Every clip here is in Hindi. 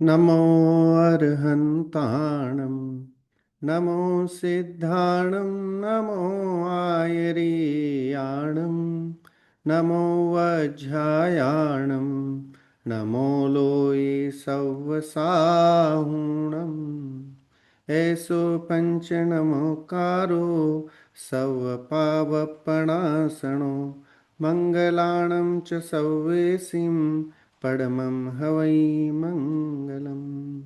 नमो अर्हन्ताणं नमो सिद्धाणं नमो आयर्याणं नमो वज्रायाणं नमो लोये सव्वसाहुणम् ऐसो पंच नमोकारो सव्वपावपणासनो मंगलाणं च सव्वेसिं परमं हवै मंगलम्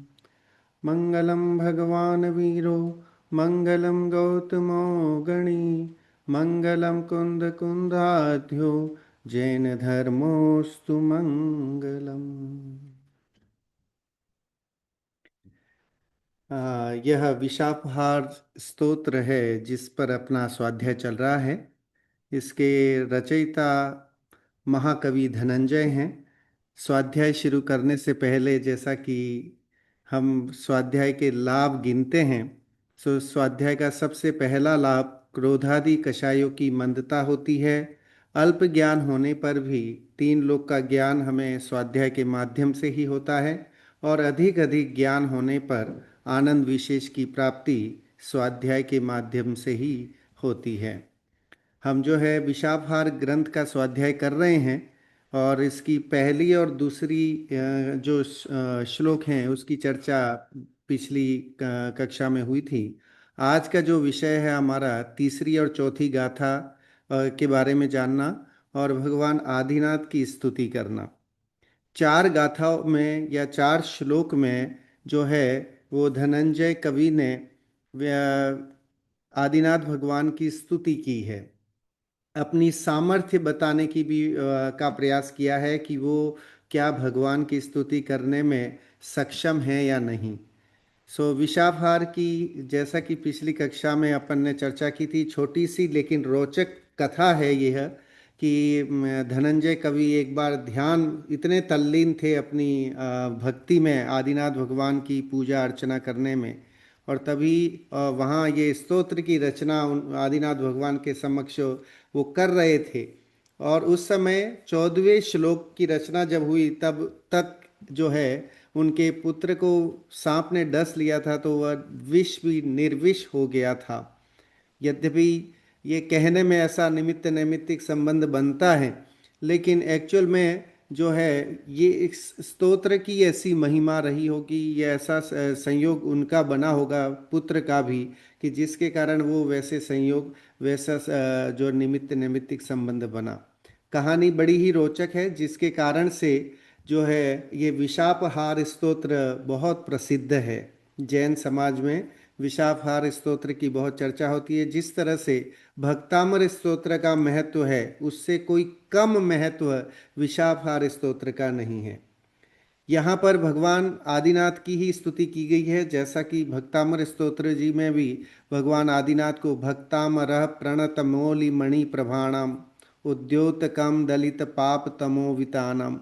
मंगलं भगवान् वीरो मंगलं गौतमो गणी मंगलं कुंदकुंदाध्यो जैन धर्मोस्तु मंगलम्। यह विशापहार स्तोत्र है जिस पर अपना स्वाध्याय चल रहा है। इसके रचयिता महाकवि धनंजय हैं। स्वाध्याय शुरू करने से पहले जैसा कि हम स्वाध्याय के लाभ गिनते हैं, सो स्वाध्याय का सबसे पहला लाभ क्रोधादि कषायों की मंदता होती है। अल्प ज्ञान होने पर भी तीन लोक का ज्ञान हमें स्वाध्याय के माध्यम से ही होता है, और अधिक अधिक ज्ञान होने पर आनंद विशेष की प्राप्ति स्वाध्याय के माध्यम से ही होती है। हम जो है विशापहार ग्रंथ का स्वाध्याय कर रहे हैं, और इसकी पहली और दूसरी जो श्लोक हैं उसकी चर्चा पिछली कक्षा में हुई थी। आज का जो विषय है हमारा तीसरी और चौथी गाथा के बारे में जानना और भगवान आदिनाथ की स्तुति करना। चार गाथाओं में या चार श्लोक में जो है वो धनंजय कवि ने आदिनाथ भगवान की स्तुति की है। अपनी सामर्थ्य बताने की भी का प्रयास किया है कि वो क्या भगवान की स्तुति करने में सक्षम है या नहीं। सो विशापहार की, जैसा कि पिछली कक्षा में अपन ने चर्चा की थी, छोटी सी लेकिन रोचक कथा है यह कि धनंजय कवि एक बार ध्यान इतने तल्लीन थे अपनी भक्ति में आदिनाथ भगवान की पूजा अर्चना करने में, और तभी वहाँ ये स्तोत्र की रचना आदिनाथ भगवान के समक्ष वो कर रहे थे। और उस समय 14वें श्लोक की रचना जब हुई तब तक जो है उनके पुत्र को सांप ने डस लिया था, तो वह विष भी निर्विष हो गया था। यद्यपि ये कहने में ऐसा निमित्त नैमित्तिक संबंध बनता है, लेकिन एक्चुअल में जो है ये इस स्तोत्र की ऐसी महिमा रही होगी, ये ऐसा संयोग उनका बना होगा पुत्र का भी, कि जिसके कारण वो वैसे संयोग, वैसा जो निमित्त नैमित्तिक संबंध बना। कहानी बड़ी ही रोचक है, जिसके कारण से जो है ये विशापहार स्तोत्र बहुत प्रसिद्ध है। जैन समाज में विशापहार स्तोत्र की बहुत चर्चा होती है। जिस तरह से भक्तामर स्तोत्र का महत्व है, उससे कोई कम महत्व विशापहार स्तोत्र का नहीं है। यहाँ पर भगवान आदिनाथ की ही स्तुति की गई है, जैसा कि भक्तामर स्तोत्र जी में भी भगवान आदिनाथ को भक्तामरः प्रणत मौलि मणि प्रभाणम उद्योतकम दलित पाप तमोवितानम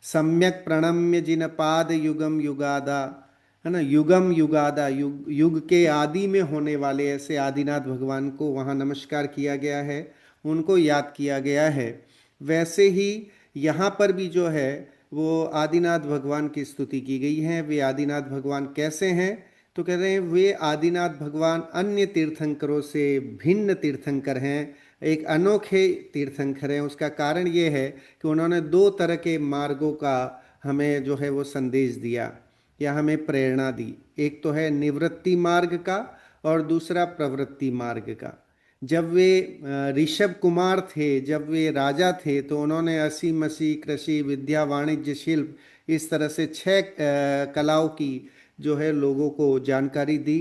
सम्यक प्रणम्य जिन पाद युगम युगादा, है ना, युगम युगादा, युग युग के आदि में होने वाले ऐसे आदिनाथ भगवान को वहाँ नमस्कार किया गया है, उनको याद किया गया है। वैसे ही यहाँ पर भी जो है वो आदिनाथ भगवान की स्तुति की गई है। वे आदिनाथ भगवान कैसे हैं, तो कह रहे हैं वे आदिनाथ भगवान अन्य तीर्थंकरों से भिन्न तीर्थंकर हैं, एक अनोखे तीर्थंकर हैं। उसका कारण ये है कि उन्होंने दो तरह के मार्गों का हमें जो है वो संदेश दिया या हमें प्रेरणा दी। एक तो है निवृत्ति मार्ग का, और दूसरा प्रवृत्ति मार्ग का। जब वे ऋषभ कुमार थे, जब वे राजा थे, तो उन्होंने असी मसी कृषि विद्या वाणिज्य शिल्प इस तरह से छह कलाओं की जो है लोगों को जानकारी दी।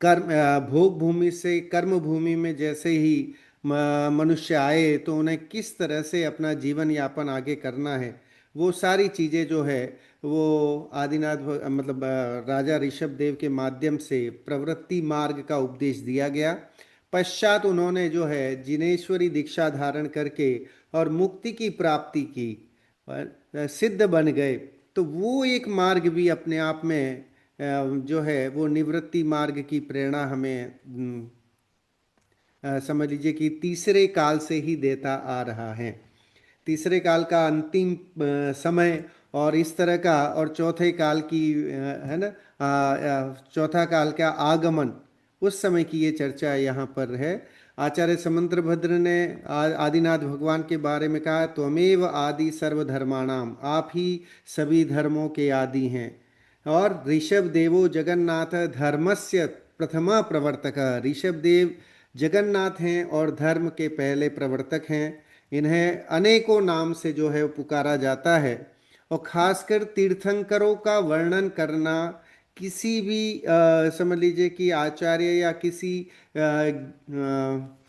कर्म भोग भूमि से कर्म भूमि में जैसे ही मनुष्य आए तो उन्हें किस तरह से अपना जीवन यापन आगे करना है, वो सारी चीज़ें जो है वो आदिनाथ मतलब राजा ऋषभ देव के माध्यम से प्रवृत्ति मार्ग का उपदेश दिया गया। पश्चात उन्होंने जो है जिनेश्वरी दीक्षा धारण करके और मुक्ति की प्राप्ति की, सिद्ध बन गए। तो वो एक मार्ग भी अपने आप में जो है वो निवृत्ति मार्ग की प्रेरणा हमें समझ लीजिए कि तीसरे काल से ही देता आ रहा है। तीसरे काल का अंतिम समय और इस तरह का, और चौथे काल की है ना, चौथा काल का आगमन, उस समय की ये चर्चा यहाँ पर है। आचार्य समुद्रभद्र ने आदिनाथ भगवान के बारे में कहा, त्वमेव आदि सर्वधर्माणाम, आप ही सभी धर्मों के आदि हैं। और ऋषभ देवो जगन्नाथ धर्मस्य प्रथमा प्रवर्तक, ऋषभ देव जगन्नाथ हैं और धर्म के पहले प्रवर्तक हैं। इन्हें अनेकों नाम से जो है पुकारा जाता है। और खासकर तीर्थंकरों का वर्णन करना किसी भी समझ लीजिए कि आचार्य या किसी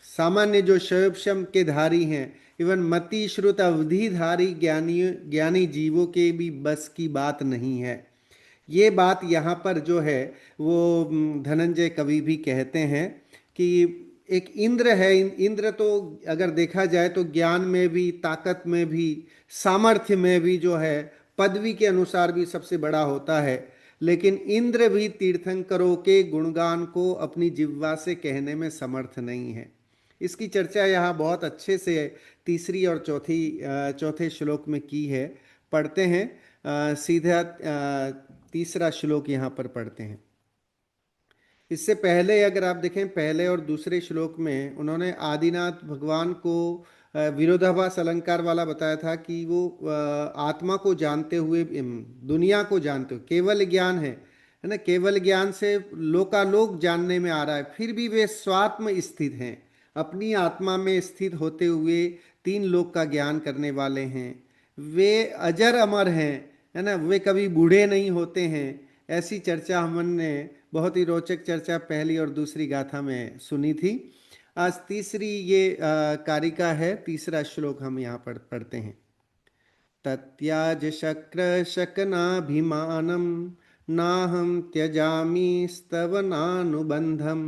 सामान्य जो शैवशम के धारी हैं, इवन मति श्रुत अवधिधारी ज्ञानी ज्ञानी जीवों के भी बस की बात नहीं है। ये बात यहाँ पर जो है वो धनंजय कवि भी कहते हैं कि एक इंद्र है। इंद्र तो अगर देखा जाए तो ज्ञान में भी, ताकत में भी, सामर्थ्य में भी जो है पदवी के अनुसार भी सबसे बड़ा होता है। लेकिन इंद्र भी तीर्थंकरों के गुणगान को अपनी जिह्वा से कहने में समर्थ नहीं है। इसकी चर्चा यहाँ बहुत अच्छे से तीसरी और चौथे श्लोक में की है। पढ़ते हैं सीधा तीसरा श्लोक यहाँ पर पढ़ते हैं। इससे पहले अगर आप देखें, पहले और दूसरे श्लोक में उन्होंने आदिनाथ भगवान को विरोधाभास अलंकार वाला बताया था कि वो आत्मा को जानते हुए, दुनिया को जानते हुए, केवल ज्ञान है ना, केवल ज्ञान से लोकालोक जानने में आ रहा है, फिर भी वे स्वात्म स्थित हैं, अपनी आत्मा में स्थित होते हुए तीन लोक का ज्ञान करने वाले हैं। वे अजर अमर हैं, है ना, वे कभी बूढ़े नहीं होते हैं। ऐसी चर्चा हमने बहुत ही रोचक चर्चा पहली और दूसरी गाथा में सुनी थी। आज तीसरी ये कारिका है, तीसरा श्लोक हम यहाँ पर पढ़ते हैं। तत्याज शक्र शकनाभिमानम नाहं त्यजामि स्तवनानुबंधम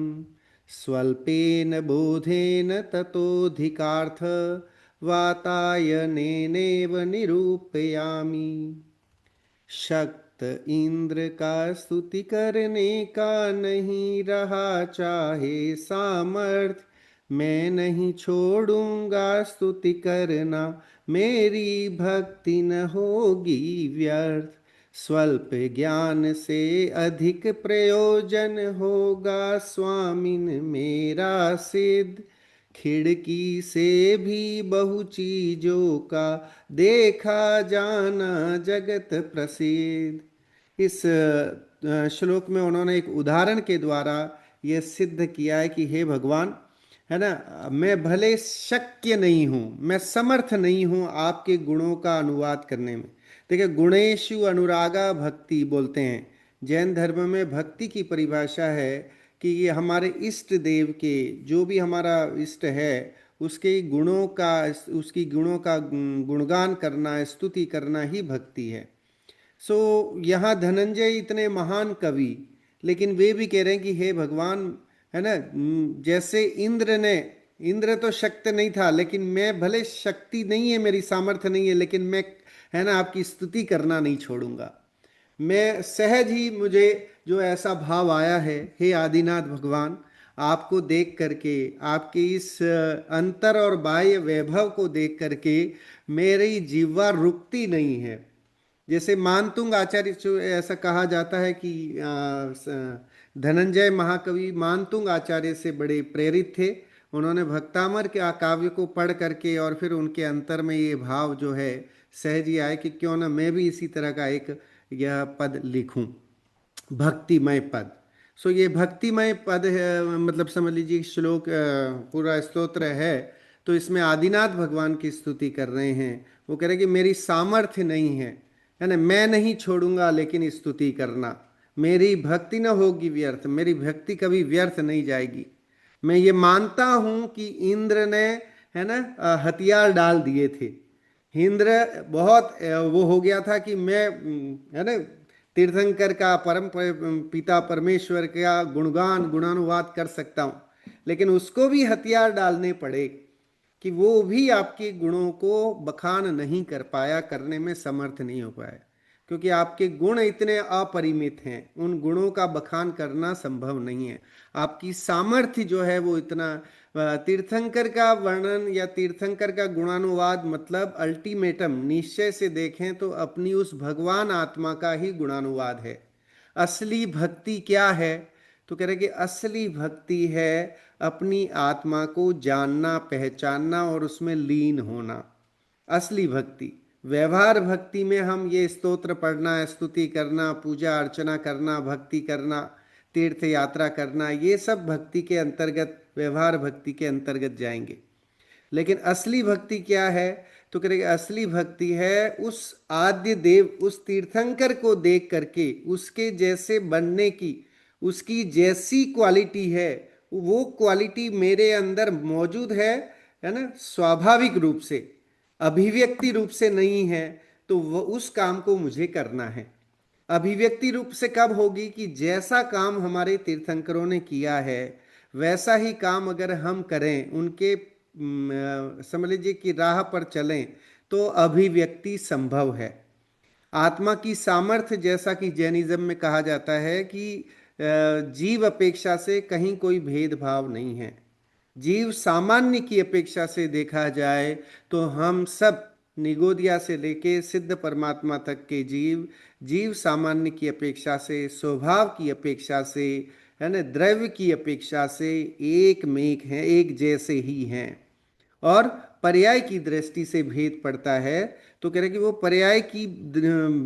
स्वल्पेन बोधेन ततोधिकार्थ वातायनेनेव निरूपयामि। शक्त इंद्र का स्तुति करने का नहीं रहा चाहे सामर्थ, मैं नहीं छोड़ूंगा स्तुति करना, मेरी भक्ति न होगी व्यर्थ। स्वल्प ज्ञान से अधिक प्रयोजन होगा स्वामिन मेरा सिद्ध, खिड़की से भी बहु चीजों का देखा जाना जगत प्रसिद्ध। इस श्लोक में उन्होंने एक उदाहरण के द्वारा यह सिद्ध किया है कि हे भगवान, है ना, मैं भले शक्य नहीं हूं, मैं समर्थ नहीं हूं आपके गुणों का अनुवाद करने में। देखिए, गुणेशु अनुरागा भक्ति बोलते हैं। जैन धर्म में भक्ति की परिभाषा है कि ये हमारे इष्ट देव के, जो भी हमारा इष्ट है, उसके गुणों का, उसकी गुणों का गुणगान करना, स्तुति करना ही भक्ति है। सो यहाँ धनंजय इतने महान कवि, लेकिन वे भी कह रहे हैं कि हे भगवान, है ना, जैसे इंद्र तो शक्त नहीं था, लेकिन मैं भले शक्ति नहीं है, मेरी सामर्थ्य नहीं है, लेकिन मैं, है ना, आपकी स्तुति करना नहीं छोड़ूंगा। मैं सहज ही मुझे जो ऐसा भाव आया है, हे आदिनाथ भगवान, आपको देख करके, आपके इस अंतर और बाह्य वैभव को देख करके मेरी जीवा रुकती नहीं है। जैसे मानतुंग आचार्य, ऐसा कहा जाता है कि धनंजय महाकवि मानतुंग आचार्य से बड़े प्रेरित थे। उन्होंने भक्तामर के काव्य को पढ़ करके और फिर उनके अंतर में ये भाव जो है सहज ही आए कि क्यों ना मैं भी इसी तरह का एक यह पद लिखूं, भक्तिमय पद। सो ये भक्तिमय पद है, मतलब समझ लीजिए श्लोक पूरा स्तोत्र है। तो इसमें आदिनाथ भगवान की स्तुति कर रहे हैं। वो कह रहे कि मेरी सामर्थ्य नहीं है ना, मैं नहीं छोड़ूंगा लेकिन स्तुति करना, मेरी भक्ति न होगी व्यर्थ, मेरी भक्ति कभी व्यर्थ नहीं जाएगी। मैं ये मानता हूं कि इंद्र ने, है ना, हथियार डाल दिए थे। इंद्र बहुत वो हो गया था कि मैं, है ना, तीर्थंकर का परम पिता परमेश्वर का गुणगान गुणानुवाद कर सकता हूं, लेकिन उसको भी हथियार डालने पड़े कि वो भी आपके गुणों को बखान नहीं कर पाया, करने में समर्थ नहीं हो पाया। क्योंकि आपके गुण इतने अपरिमित हैं, उन गुणों का बखान करना संभव नहीं है। आपकी सामर्थ्य जो है वो इतना, तीर्थंकर का वर्णन या तीर्थंकर का गुणानुवाद मतलब अल्टीमेटम निश्चय से देखें तो अपनी उस भगवान आत्मा का ही गुणानुवाद है। असली भक्ति क्या है? तो कह रहे कि असली भक्ति है अपनी आत्मा को जानना, पहचानना और उसमें लीन होना। असली भक्ति। व्यवहार भक्ति में हम ये स्तोत्र पढ़ना, स्तुति करना, पूजा अर्चना करना, भक्ति करना, तीर्थ यात्रा करना, ये सब भक्ति के अंतर्गत, व्यवहार भक्ति के अंतर्गत जाएंगे। लेकिन असली भक्ति क्या है? तो करेंगे असली भक्ति है उस आद्य देव, उस तीर्थंकर को देख करके उसके जैसे बनने की, उसकी जैसी क्वालिटी है वो क्वालिटी मेरे अंदर मौजूद है ना, स्वाभाविक रूप से, अभिव्यक्ति रूप से नहीं है, तो वो उस काम को मुझे करना है। अभिव्यक्ति रूप से कब होगी? कि जैसा काम हमारे तीर्थंकरों ने किया है वैसा ही काम अगर हम करें, उनके समझ लीजिए कि राह पर चलें, तो अभिव्यक्ति संभव है। आत्मा की सामर्थ्य, जैसा कि जैनिज्म में कहा जाता है कि जीव अपेक्षा से कहीं कोई भेदभाव नहीं है। जीव सामान्य की अपेक्षा से देखा जाए तो हम सब, निगोदिया से लेके सिद्ध परमात्मा तक के जीव, जीव सामान्य की अपेक्षा से, स्वभाव की अपेक्षा से, है ना, द्रव्य की अपेक्षा से एक मेक हैं, एक जैसे ही हैं। और पर्याय की दृष्टि से भेद पड़ता है, तो कह रहे कि वो पर्याय की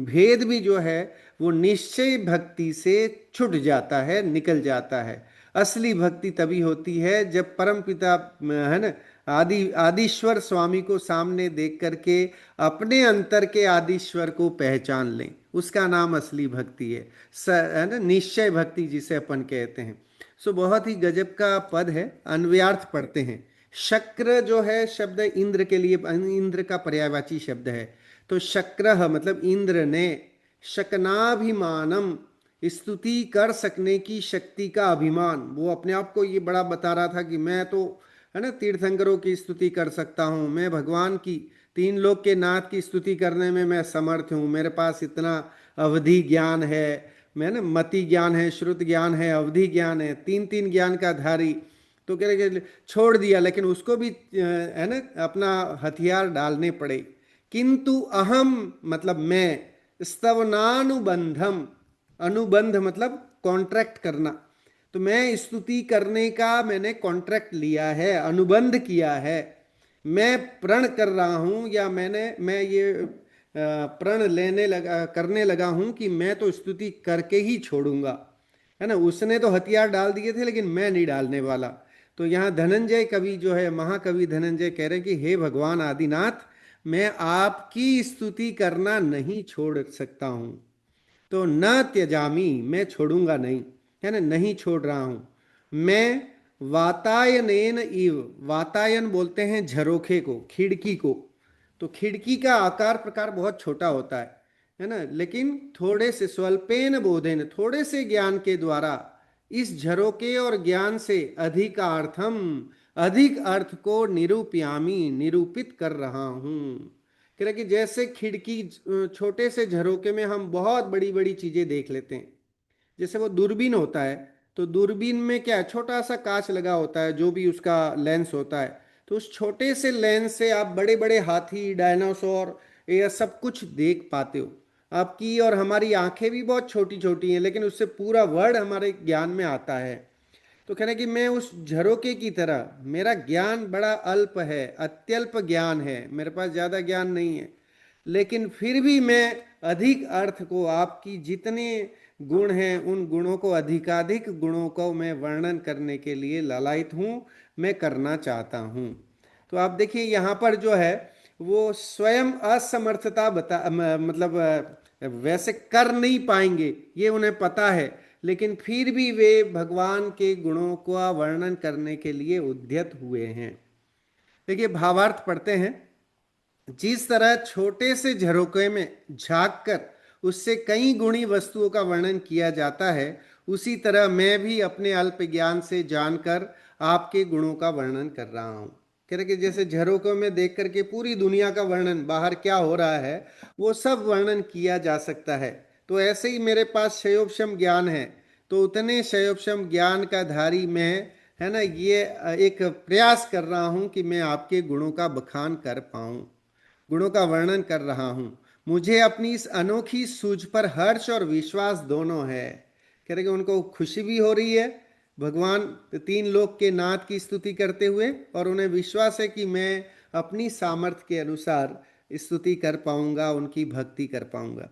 भेद भी जो है वो निश्चय भक्ति से छूट जाता है, निकल जाता है। असली भक्ति तभी होती है जब परम पिता, है ना, आदिश्वर स्वामी को सामने देख करके अपने अंतर के आदिश्वर को पहचान लें, उसका नाम असली भक्ति है ना, निश्चय भक्ति जिसे अपन कहते हैं। सो बहुत ही गजब का पद है। अन्वयार्थ पढ़ते हैं। शक्र जो है शब्द इंद्र के लिए, इंद्र का पर्यायवाची शब्द है। तो शक्र मतलब इंद्र ने, शकनाभिमानम, स्तुति कर सकने की शक्ति का अभिमान, वो अपने आप को ये बड़ा बता रहा था कि मैं तो, है ना, तीर्थंकरों की स्तुति कर सकता हूँ, मैं भगवान की, तीन लोक के नाथ की स्तुति करने में मैं समर्थ हूँ, मेरे पास इतना अवधि ज्ञान है, मैं ना मति ज्ञान है, श्रुत ज्ञान है, अवधि ज्ञान है, तीन तीन ज्ञान का धारी। तो कह रहे कि छोड़ दिया, लेकिन उसको भी है ना अपना हथियार डालने पड़े। किंतु अहम मतलब मैं, स्तवनानुबंधम, अनुबंध मतलब कॉन्ट्रैक्ट करना, तो मैं स्तुति करने का मैंने कॉन्ट्रैक्ट लिया है, अनुबंध किया है, मैं प्रण कर रहा हूं, या मैं ये प्रण लेने लगा, करने लगा हूं कि मैं तो स्तुति करके ही छोड़ूंगा, है ना। उसने तो हथियार डाल दिए थे लेकिन मैं नहीं डालने वाला। तो यहाँ धनंजय कवि जो है, महाकवि धनंजय कह रहे हैं कि हे भगवान आदिनाथ, मैं आपकी स्तुति करना नहीं छोड़ सकता हूं, तो न त्यजामी, मैं छोड़ूंगा नहीं, है ना, नहीं छोड़ रहा हूं मैं। वातायनेन इव, वातायन बोलते हैं झरोखे को, खिड़की को। तो खिड़की का आकार प्रकार बहुत छोटा होता है ना, लेकिन थोड़े से, स्वल्पेन बोधेन, थोड़े से ज्ञान के द्वारा इस झरोके और ज्ञान से अधिकार्थम, अधिक अर्थ को निरूपयामी, निरूपित कर रहा हूं। कह रहा कि जैसे खिड़की, छोटे से झरोके में हम बहुत बड़ी बड़ी चीजें देख लेते हैं। जैसे वो दूरबीन होता है, तो दूरबीन में क्या, छोटा सा कांच लगा होता है, जो भी उसका लेंस होता है, तो उस छोटे से लेंस से आप बड़े बड़े हाथी, डायनासोर, ये सब कुछ देख पाते हो। आपकी और हमारी आंखें भी बहुत छोटी छोटी हैं, लेकिन उससे पूरा वर्ड हमारे ज्ञान में आता है। तो कहना कि मैं उस झरोके की तरह, मेरा ज्ञान बड़ा अल्प है, अत्यल्प ज्ञान है, मेरे पास ज़्यादा ज्ञान नहीं है, लेकिन फिर भी मैं अधिक अर्थ को, आपकी जितने गुण हैं उन गुणों को, अधिकाधिक गुणों को मैं वर्णन करने के लिए लालायित हूँ, मैं करना चाहता हूँ। तो आप देखिए यहाँ पर जो है वो स्वयं असमर्थता मतलब वैसे कर नहीं पाएंगे, ये उन्हें पता है, लेकिन फिर भी वे भगवान के गुणों का वर्णन करने के लिए उद्यत हुए हैं। देखिए भावार्थ पढ़ते हैं। जिस तरह छोटे से झरोके में झांक कर उससे कई गुणी वस्तुओं का वर्णन किया जाता है, उसी तरह मैं भी अपने अल्प ज्ञान से जानकर आपके गुणों का वर्णन कर रहा हूं। कह रहे कि जैसे झरोकों में देख करके पूरी दुनिया का वर्णन, बाहर क्या हो रहा है वो सब वर्णन किया जा सकता है। तो ऐसे ही मेरे पास क्षयोपशम ज्ञान है, तो उतने क्षयोपशम ज्ञान का धारी मैं, है ना, ये एक प्रयास कर रहा हूं कि मैं आपके गुणों का बखान कर पाऊं, गुणों का वर्णन कर रहा हूं। मुझे अपनी इस अनोखी सूझ पर हर्ष और विश्वास दोनों है। कह रहे कि उनको खुशी भी हो रही है भगवान तीन लोक के नाथ की स्तुति करते हुए, और उन्हें विश्वास है कि मैं अपनी सामर्थ्य के अनुसार स्तुति कर पाऊंगा, उनकी भक्ति कर पाऊंगा।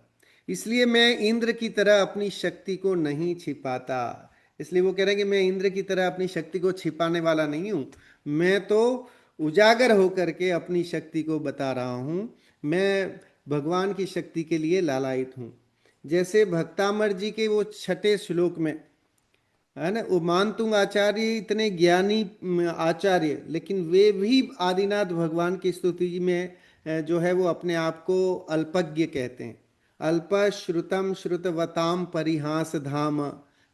इसलिए मैं इंद्र की तरह अपनी शक्ति को नहीं छिपाता। इसलिए वो कह रहे हैं कि मैं इंद्र की तरह अपनी शक्ति को छिपाने वाला नहीं हूं, मैं तो उजागर होकर के अपनी शक्ति को बता रहा हूं। मैं भगवान की शक्ति के लिए लालायित हूं। जैसे भक्तामर जी के वो छठे श्लोक में, है ना, वो मानतुंग आचार्य इतने ज्ञानी आचार्य, लेकिन वे भी आदिनाथ भगवान की स्तुति में जो है वो अपने आप को अल्पज्ञ कहते हैं। अल्प श्रुतम श्रुतवताम परिहास धाम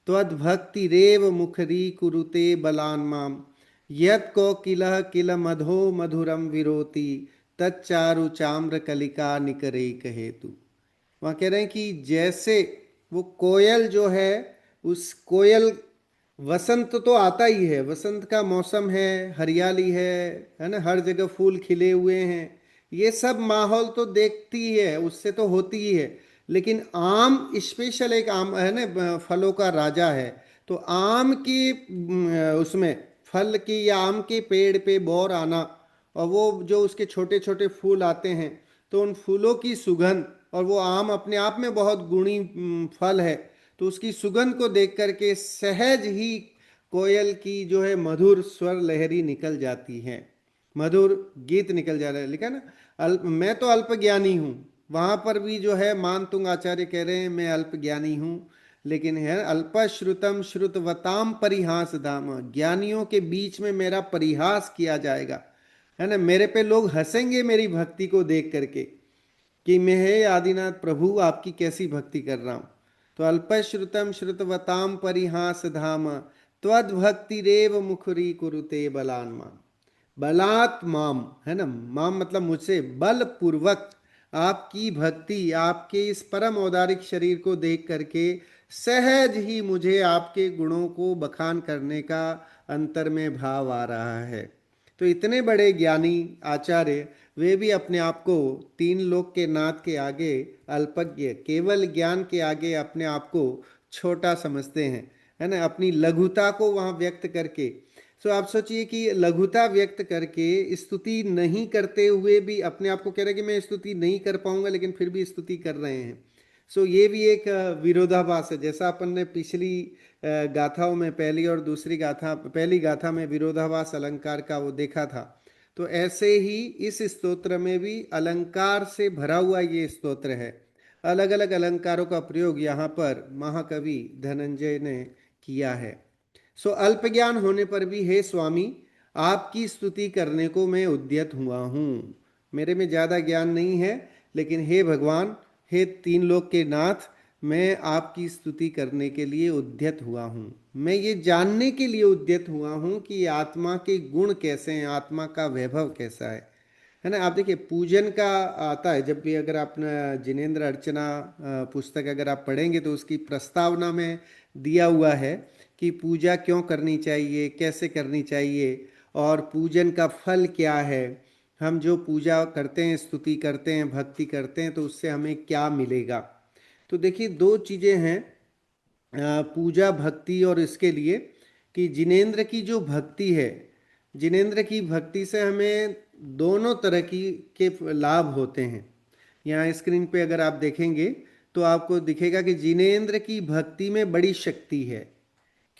त्वद्भक्ति रेव मुखरी कुरुते बलान माम यत को किलह किल मधो मधुरम विरोति तच्चारु चाम्र कलिका निकरे कहेतु। वहाँ कह रहे हैं कि जैसे वो कोयल जो है, उस कोयल, वसंत तो आता ही है, वसंत का मौसम है, हरियाली है ना, हर जगह फूल खिले हुए हैं, ये सब माहौल तो देखती ही है, उससे तो होती ही है। लेकिन आम स्पेशल एक आम है ना, फलों का राजा है। तो आम की उसमें फल की या आम के पेड़ पे बौर आना, और वो जो उसके छोटे छोटे फूल आते हैं, तो उन फूलों की सुगंध, और वो आम अपने आप में बहुत गुणी फल है, तो उसकी सुगंध को देख करके सहज ही कोयल की जो है मधुर स्वर लहरी निकल जाती है, मधुर गीत निकल जा रहा है। लिखा ना, मैं तो अल्प ज्ञानी हूँ। वहां पर भी जो है मानतुंग आचार्य कह रहे हैं मैं अल्प ज्ञानी हूँ, लेकिन है अल्प श्रुतम श्रुतवताम परिहास धाम, ज्ञानियों के बीच में मेरा परिहास किया जाएगा, है ना, मेरे पे लोग हंसेंगे मेरी भक्ति को देख करके कि मैं हे आदिनाथ प्रभु आपकी कैसी भक्ति कर रहा हूँ। तो अल्पश्रुतम श्रुतवताम परिहास धाम त्वद्भक्ति रेव मुखरी कुरुते बलान माम। बलात् माम, है ना, माम मतलब मुझसे, बल पूर्वक आपकी भक्ति, आपके इस परम औदारिक शरीर को देख करके सहज ही मुझे आपके गुणों को बखान करने का अंतर में भाव आ रहा है। तो इतने बड़े ज्ञानी आचार्य, वे भी अपने आप को तीन लोक के नाथ के आगे अल्पज्ञ, केवल ज्ञान के आगे अपने आप को छोटा समझते हैं, है ना, अपनी लघुता को वहां व्यक्त करके। सो आप सोचिए कि लघुता व्यक्त करके स्तुति नहीं करते हुए भी अपने आप को कह रहे हैं कि मैं स्तुति नहीं कर पाऊंगा, लेकिन फिर भी स्तुति कर रहे हैं। सो ये भी एक विरोधाभास है। जैसा अपन ने पिछली गाथाओं में, पहली और दूसरी गाथा, पहली गाथा में विरोधाभास अलंकार का वो देखा था, तो ऐसे ही इस स्तोत्र में भी अलंकार से भरा हुआ ये स्तोत्र है। अलग अलग अलंकारों का प्रयोग यहाँ पर महाकवि धनंजय ने किया है। सो अल्प ज्ञान होने पर भी हे स्वामी, आपकी स्तुति करने को मैं उद्यत हुआ हूँ। मेरे में ज़्यादा ज्ञान नहीं है, लेकिन हे भगवान, हे तीन लोक के नाथ, मैं आपकी स्तुति करने के लिए उद्यत हुआ हूँ। मैं ये जानने के लिए उद्यत हुआ हूँ कि आत्मा के गुण कैसे हैं, आत्मा का वैभव कैसा है ना। आप देखिए पूजन का आता है, जब भी अगर आप जिनेंद्र अर्चना पुस्तक अगर आप पढ़ेंगे तो उसकी प्रस्तावना में दिया हुआ है कि पूजा क्यों करनी चाहिए, कैसे करनी चाहिए, और पूजन का फल क्या है। हम जो पूजा करते हैं, स्तुति करते हैं, भक्ति करते हैं, तो उससे हमें क्या मिलेगा। तो देखिए दो चीज़ें हैं, पूजा भक्ति और इसके लिए, कि जिनेंद्र की जो भक्ति है, जिनेंद्र की भक्ति से हमें दोनों तरह की के लाभ होते हैं। यहाँ स्क्रीन पे अगर आप देखेंगे तो आपको दिखेगा कि जिनेंद्र की भक्ति में बड़ी शक्ति है,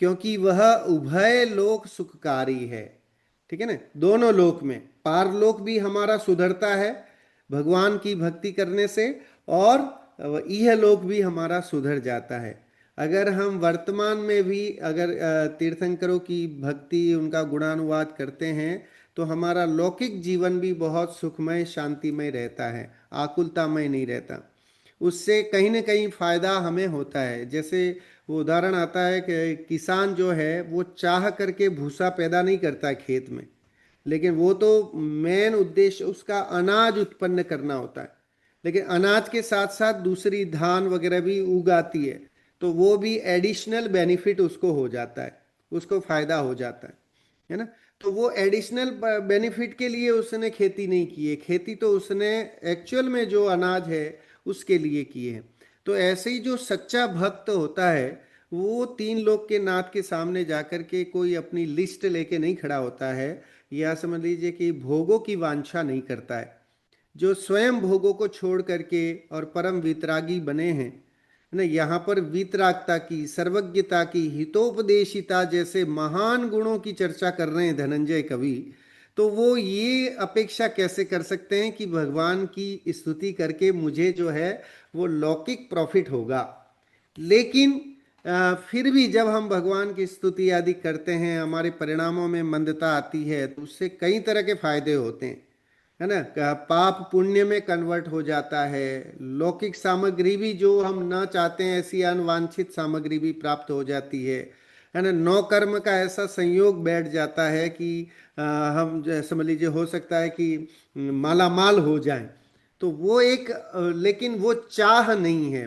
क्योंकि वह उभय लोक सुखकारी है। ठीक है ना, दोनों लोक में, पारलोक भी हमारा सुधरता है भगवान की भक्ति करने से, और यह लोक भी हमारा सुधर जाता है। अगर हम वर्तमान में भी अगर तीर्थंकरों की भक्ति, उनका गुणानुवाद करते हैं, तो हमारा लौकिक जीवन भी बहुत सुखमय शांतिमय रहता है, आकुलतामय नहीं रहता। उससे कहीं ना कहीं फायदा हमें होता है। जैसे वो उदाहरण आता है कि किसान जो है वो चाह करके भूसा पैदा नहीं करता है खेत में, लेकिन वो तो मेन उद्देश्य उसका अनाज उत्पन्न करना होता है। लेकिन अनाज के साथ साथ दूसरी धान वगैरह भी उगाती है, तो वो भी एडिशनल बेनिफिट उसको हो जाता है, उसको फायदा हो जाता है ना। तो वो एडिशनल बेनिफिट के लिए उसने खेती नहीं की है, खेती तो उसने एक्चुअल में जो अनाज है उसके लिए की है। तो ऐसे ही जो सच्चा भक्त होता है, वो तीन लोग के नाथ के सामने जाकर के कोई अपनी लिस्ट लेके नहीं खड़ा होता है, या समझ लीजिए कि भोगों की वांछा नहीं करता है। जो स्वयं भोगों को छोड़ करके और परम वितरागी बने हैं ना, यहाँ पर वितरागता की, सर्वज्ञता की, हितोपदेशिता जैसे महान गुणों की चर्चा कर रहे हैं धनंजय कवि। तो वो ये अपेक्षा कैसे कर सकते हैं कि भगवान की स्तुति करके मुझे जो है वो लौकिक प्रॉफिट होगा। लेकिन फिर भी जब हम भगवान की स्तुति आदि करते हैं, हमारे परिणामों में मंदता आती है, तो उससे कई तरह के फायदे होते हैं, है ना। पाप पुण्य में कन्वर्ट हो जाता है, लौकिक सामग्री भी जो हम ना चाहते हैं ऐसी अनवांछित सामग्री भी प्राप्त हो जाती है ना। नौ कर्म का ऐसा संयोग बैठ जाता है कि हम समझ लीजिए हो सकता है कि माला माल हो जाएं। तो वो एक लेकिन वो चाह नहीं है।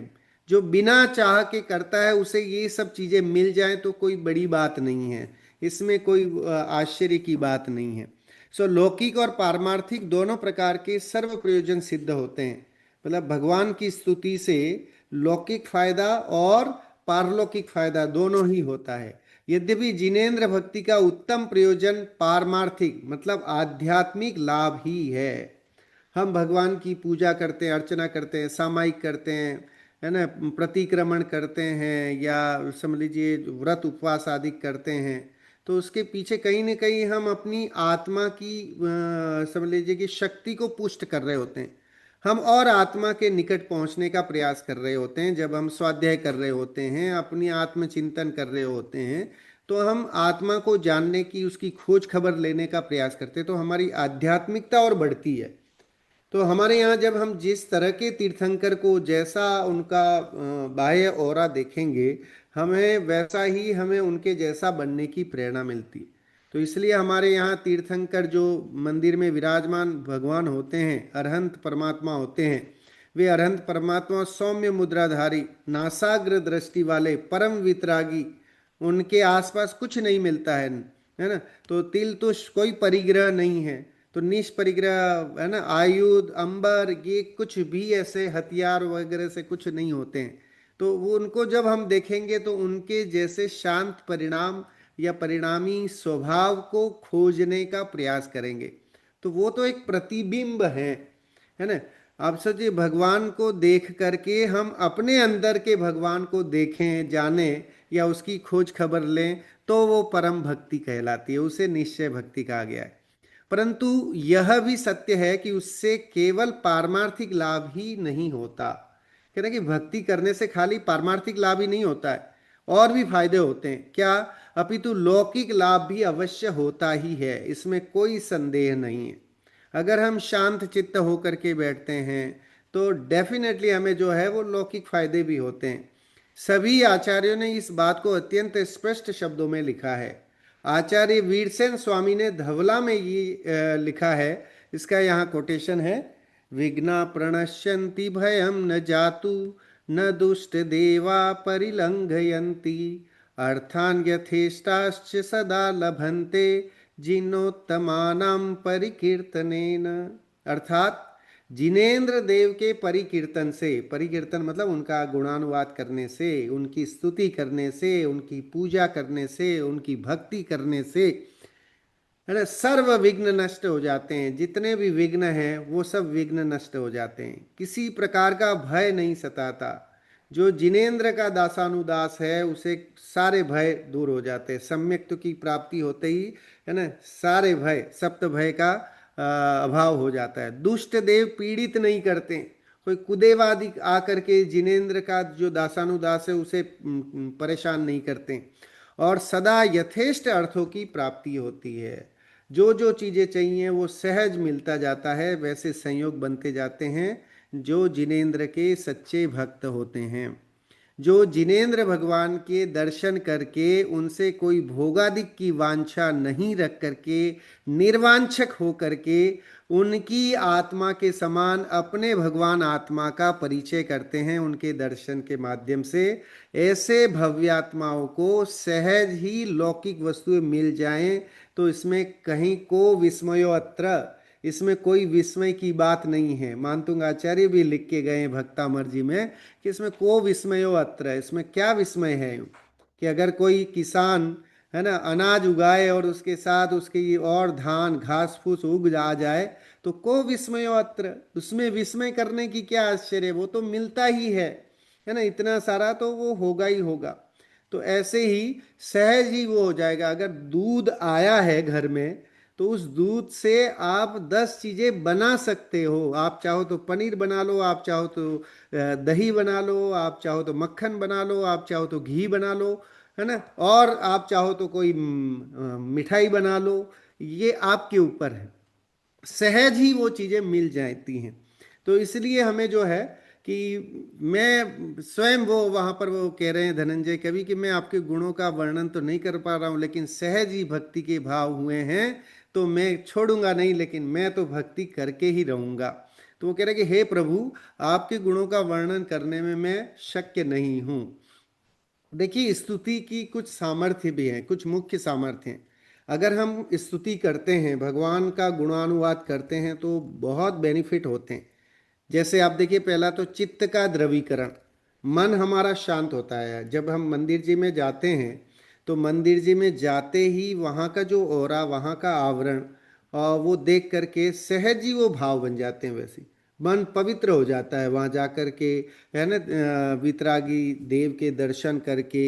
जो बिना चाह के करता है उसे ये सब चीजें मिल जाए तो कोई बड़ी बात नहीं है, इसमें कोई आश्चर्य की बात नहीं है। सो लौकिक और पारमार्थिक दोनों प्रकार के सर्व प्रयोजन सिद्ध होते हैं। मतलब भगवान की स्तुति से लौकिक फायदा और पारलौकिक फायदा दोनों ही होता है। यद्यपि जिनेन्द्र भक्ति का उत्तम प्रयोजन पारमार्थिक मतलब आध्यात्मिक लाभ ही है। हम भगवान की पूजा करते हैं, अर्चना करते हैं, सामायिक करते हैं, है ना, प्रतिक्रमण करते हैं, या समझ लीजिए व्रत उपवास आदि करते हैं, तो उसके पीछे कहीं ना कहीं हम अपनी आत्मा की समझ लीजिए कि शक्ति को पुष्ट कर रहे होते हैं। हम और आत्मा के निकट पहुंचने का प्रयास कर रहे होते हैं। जब हम स्वाध्याय कर रहे होते हैं, अपनी आत्मचिंतन कर रहे होते हैं, तो हम आत्मा को जानने की, उसकी खोज खबर लेने का प्रयास करते हैं, तो हमारी आध्यात्मिकता और बढ़ती है। तो हमारे यहाँ जब हम जिस तरह के तीर्थंकर को, जैसा उनका बाह्य ऑरा देखेंगे, हमें वैसा ही हमें उनके जैसा बनने की प्रेरणा मिलती है। तो इसलिए हमारे यहाँ तीर्थंकर जो मंदिर में विराजमान भगवान होते हैं, अरहंत परमात्मा होते हैं, वे अरहंत परमात्मा सौम्य मुद्राधारी, नासाग्र दृष्टि वाले, परम वितरागी, उनके आसपास कुछ नहीं मिलता है ना। तो तिल तुष कोई परिग्रह नहीं है, तो निष्परिग्रह, है ना, आयुध अंबर ये कुछ भी ऐसे हथियार वगैरह से कुछ नहीं होते हैं। तो वो उनको जब हम देखेंगे तो उनके जैसे शांत परिणाम या परिणामी स्वभाव को खोजने का प्रयास करेंगे। तो वो तो एक प्रतिबिंब है ना। आप सोचिए, भगवान को देख करके हम अपने अंदर के भगवान को देखें, जाने, या उसकी खोज खबर लें, तो वो परम भक्ति कहलाती है, उसे निश्चय भक्ति कहा गया है। परंतु यह भी सत्य है कि उससे केवल पारमार्थिक लाभ ही नहीं होता। कह रहे कि भक्ति करने से खाली पारमार्थिक लाभ ही नहीं होता है, और भी फायदे होते हैं। क्या? अपितु लौकिक लाभ भी अवश्य होता ही है, इसमें कोई संदेह नहीं है। अगर हम शांत चित्त होकर के बैठते हैं तो डेफिनेटली हमें जो है वो लौकिक फायदे भी होते हैं। सभी आचार्यों ने इस बात को अत्यंत स्पष्ट शब्दों में लिखा है। आचार्य वीरसेन स्वामी ने धवला में ये लिखा है, इसका यहाँ कोटेशन है। विघ्ना प्रणश्यन्ति भयं न जातु, न दुष्ट देवा परिलंघयन्ति, अर्थान यथेष्टाश्च सदा लभन्ते, जिनोत्तमानां परिकीर्तनेन। अर्थात जिनेन्द्र देव के परिकीर्तन से, परिकीर्तन मतलब उनका गुणानुवाद करने से, उनकी स्तुति करने से, उनकी पूजा करने से, उनकी भक्ति करने से, है ना, सर्व विघ्न नष्ट हो जाते हैं। जितने भी विघ्न हैं वो सब विघ्न नष्ट हो जाते हैं, किसी प्रकार का भय नहीं सताता। जो जिनेन्द्र का दासानुदास है उसे सारे भय दूर हो जाते हैं। सम्यक्त्व की प्राप्ति होते ही, है ना, सारे भय, सप्त भय का अभाव हो जाता है। दुष्ट देव पीड़ित नहीं करते, कोई कुदेवादि आकर के जिनेन्द्र का जो दासानुदास है उसे परेशान नहीं करते, और सदा यथेष्ट अर्थों की प्राप्ति होती है। जो जो चीजें चाहिए वो सहज मिलता जाता है, वैसे संयोग बनते जाते हैं जो जिनेन्द्र के सच्चे भक्त होते हैं। जो जिनेंद्र भगवान के दर्शन करके उनसे कोई भोगादिक की वांछा नहीं रख करके निर्वांछक हो करके उनकी आत्मा के समान अपने भगवान आत्मा का परिचय करते हैं उनके दर्शन के माध्यम से, ऐसे भव्यात्माओं को सहज ही लौकिक वस्तुएं मिल जाएं तो इसमें कहीं को विस्मयो अत्र, इसमें कोई विस्मय की बात नहीं है। मानतुंग आचार्य भी लिख के गए हैं भक्तामर जी में कि इसमें को विस्मयो अत्र, इसमें क्या विस्मय है कि अगर कोई किसान है ना अनाज उगाए और उसके साथ उसकी और धान घास फूस उग आ जाए तो को विस्मयो अत्र, उसमें विस्मय करने की क्या आश्चर्य, वो तो मिलता ही है ना, इतना सारा तो वो होगा ही होगा। तो ऐसे ही सहज ही वो हो जाएगा। अगर दूध आया है घर में तो उस दूध से आप 10 चीजें बना सकते हो। आप चाहो तो पनीर बना लो, आप चाहो तो दही बना लो, आप चाहो तो मक्खन बना लो, आप चाहो तो घी बना लो, है ना, और आप चाहो तो कोई मिठाई बना लो, ये आपके ऊपर है। सहज ही वो चीजें मिल जाती हैं। तो इसलिए हमें जो है कि मैं स्वयं वो वहां पर वो कह रहे हैं धनंजय कवि कि मैं आपके गुणों का वर्णन तो नहीं कर पा रहा हूं लेकिन सहज ही भक्ति के भाव हुए हैं तो मैं छोड़ूंगा नहीं, लेकिन मैं तो भक्ति करके ही रहूंगा। तो वो कह रहे कि हे प्रभु, आपके गुणों का वर्णन करने में मैं शक्य नहीं हूं। देखिए, स्तुति की कुछ सामर्थ्य भी है, कुछ मुख्य सामर्थ्य हैं। अगर हम स्तुति करते हैं, भगवान का गुणानुवाद करते हैं तो बहुत बेनिफिट होते हैं। जैसे आप देखिए, पहला तो चित्त का द्रवीकरण, मन हमारा शांत होता है। जब हम मंदिर जी में जाते हैं तो मंदिर जी में जाते ही वहाँ का जो ओरा, वहाँ का आवरण वो देख करके सहज ही वो भाव बन जाते हैं। वैसे मन पवित्र हो जाता है वहाँ जा कर के, है ना, वितरागी देव के दर्शन करके,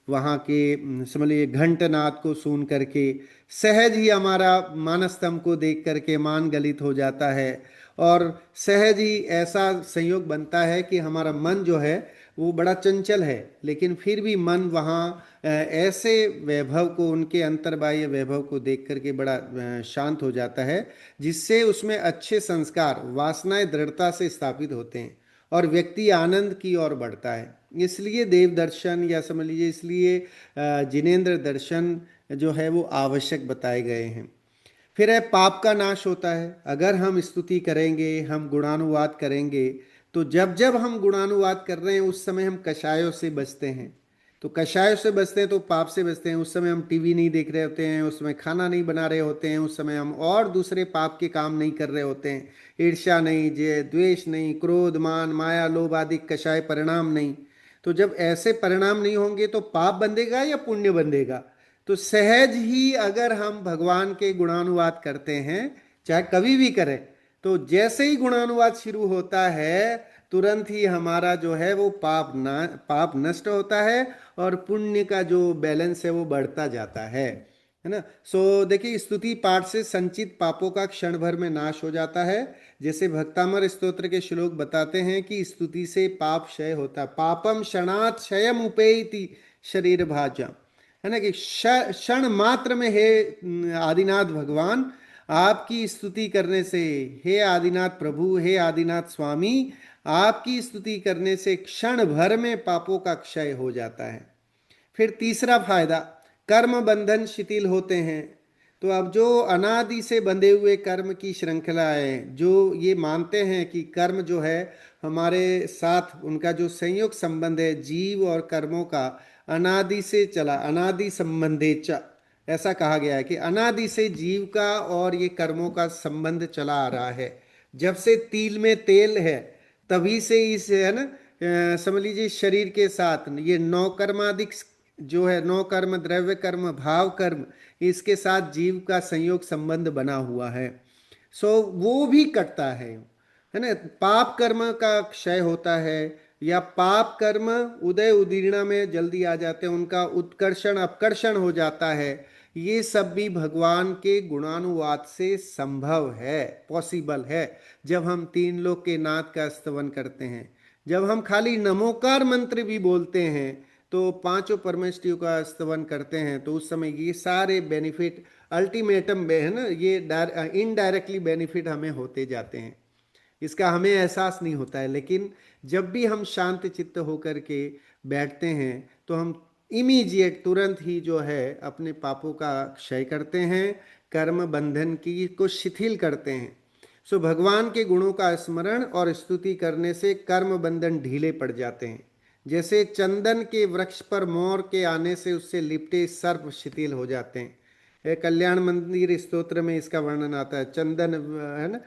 वहाँ के समझ लीजिए घंटनाद को सुन करके सहज ही हमारा मानस्तंभ को देख करके मान गलित हो जाता है। और सहज ही ऐसा संयोग बनता है कि हमारा मन जो है वो बड़ा चंचल है, लेकिन फिर भी मन वहाँ ऐसे वैभव को, उनके अंतर्बाह्य वैभव को देख करके बड़ा शांत हो जाता है, जिससे उसमें अच्छे संस्कार, वासनाएं दृढ़ता से स्थापित होते हैं और व्यक्ति आनंद की ओर बढ़ता है। इसलिए देव दर्शन या समझ लीजिए इसलिए जिनेंद्र दर्शन जो है वो आवश्यक बताए गए हैं। फिर है पाप का नाश होता है। अगर हम स्तुति करेंगे, हम गुणानुवाद करेंगे, तो जब जब हम गुणानुवाद कर रहे हैं उस समय हम कषायों से बचते हैं। तो कषायों से बचते हैं तो पाप से बचते हैं। उस समय हम टीवी नहीं देख रहे होते हैं, उस समय खाना नहीं बना रहे होते हैं, उस समय हम और दूसरे पाप के काम नहीं कर रहे होते हैं। ईर्ष्या नहीं, जय द्वेष नहीं, क्रोध मान माया लोभ आदि कषाय परिणाम नहीं। तो जब ऐसे परिणाम नहीं होंगे तो पाप बंधेगा या पुण्य बंधेगा? तो सहज ही अगर हम भगवान के गुणानुवाद करते हैं, चाहे कभी भी करें, तो जैसे ही गुणानुवाद शुरू होता है तुरंत ही हमारा जो है वो पाप नष्ट होता है और पुण्य का जो बैलेंस है वो बढ़ता जाता है ना। सो देखिए, स्तुति पाठ से संचित पापों का क्षण भर में नाश हो जाता है। जैसे भक्तामर स्तोत्र के श्लोक बताते हैं कि स्तुति से पाप क्षय होता है। पापम क्षणात् क्षयम उपेति शरीर भाजम, है ना, कि क्षण मात्र में हे आदिनाथ भगवान, आपकी स्तुति करने से, हे आदिनाथ प्रभु, हे आदिनाथ स्वामी, आपकी स्तुति करने से क्षण भर में पापों का क्षय हो जाता है। फिर तीसरा फायदा, कर्म बंधन शिथिल होते हैं। तो अब जो अनादि से बंधे हुए कर्म की श्रृंखला है, जो ये मानते हैं कि कर्म जो है हमारे साथ, उनका जो संयोग संबंध है जीव और कर्मों का अनादि से चला, अनादि संबंधे च, ऐसा कहा गया है कि अनादि से जीव का और ये कर्मों का संबंध चला आ रहा है। जब से तिल में तेल है तभी से इस, है ना, समझ लीजिए शरीर के साथ ये नौ कर्मादिक जो है, नौ कर्म, द्रव्य कर्म, भाव कर्म, इसके साथ जीव का संयोग संबंध बना हुआ है। सो वो भी कटता है ना। पाप कर्म का क्षय होता है, या पाप कर्म उदय उदीर्णा में जल्दी आ जाते हैं, उनका उत्कर्षण अपकर्षण हो जाता है। ये सब भी भगवान के गुणानुवाद से संभव है, पॉसिबल है। जब हम तीन लोक के नाथ का स्तवन करते हैं, जब हम खाली नमोकार मंत्र भी बोलते हैं, तो पांचों परमेष्टियों का स्तवन करते हैं, तो उस समय ये सारे बेनिफिट अल्टीमेटम में, है ना, ये इनडायरेक्टली बेनिफिट हमें होते जाते हैं। इसका हमें एहसास नहीं होता है, लेकिन जब भी हम शांत चित्त होकर के बैठते हैं तो हम इमीडिएट तुरंत ही जो है अपने पापों का क्षय करते हैं, कर्म बंधन की को शिथिल करते हैं। सो भगवान के गुणों का स्मरण और स्तुति करने से कर्म बंधन ढीले पड़ जाते हैं। जैसे चंदन के वृक्ष पर मोर के आने से उससे लिपटे सर्प शिथिल हो जाते हैं। कल्याण मंदिर स्तोत्र में इसका वर्णन आता है, चंदन है ना,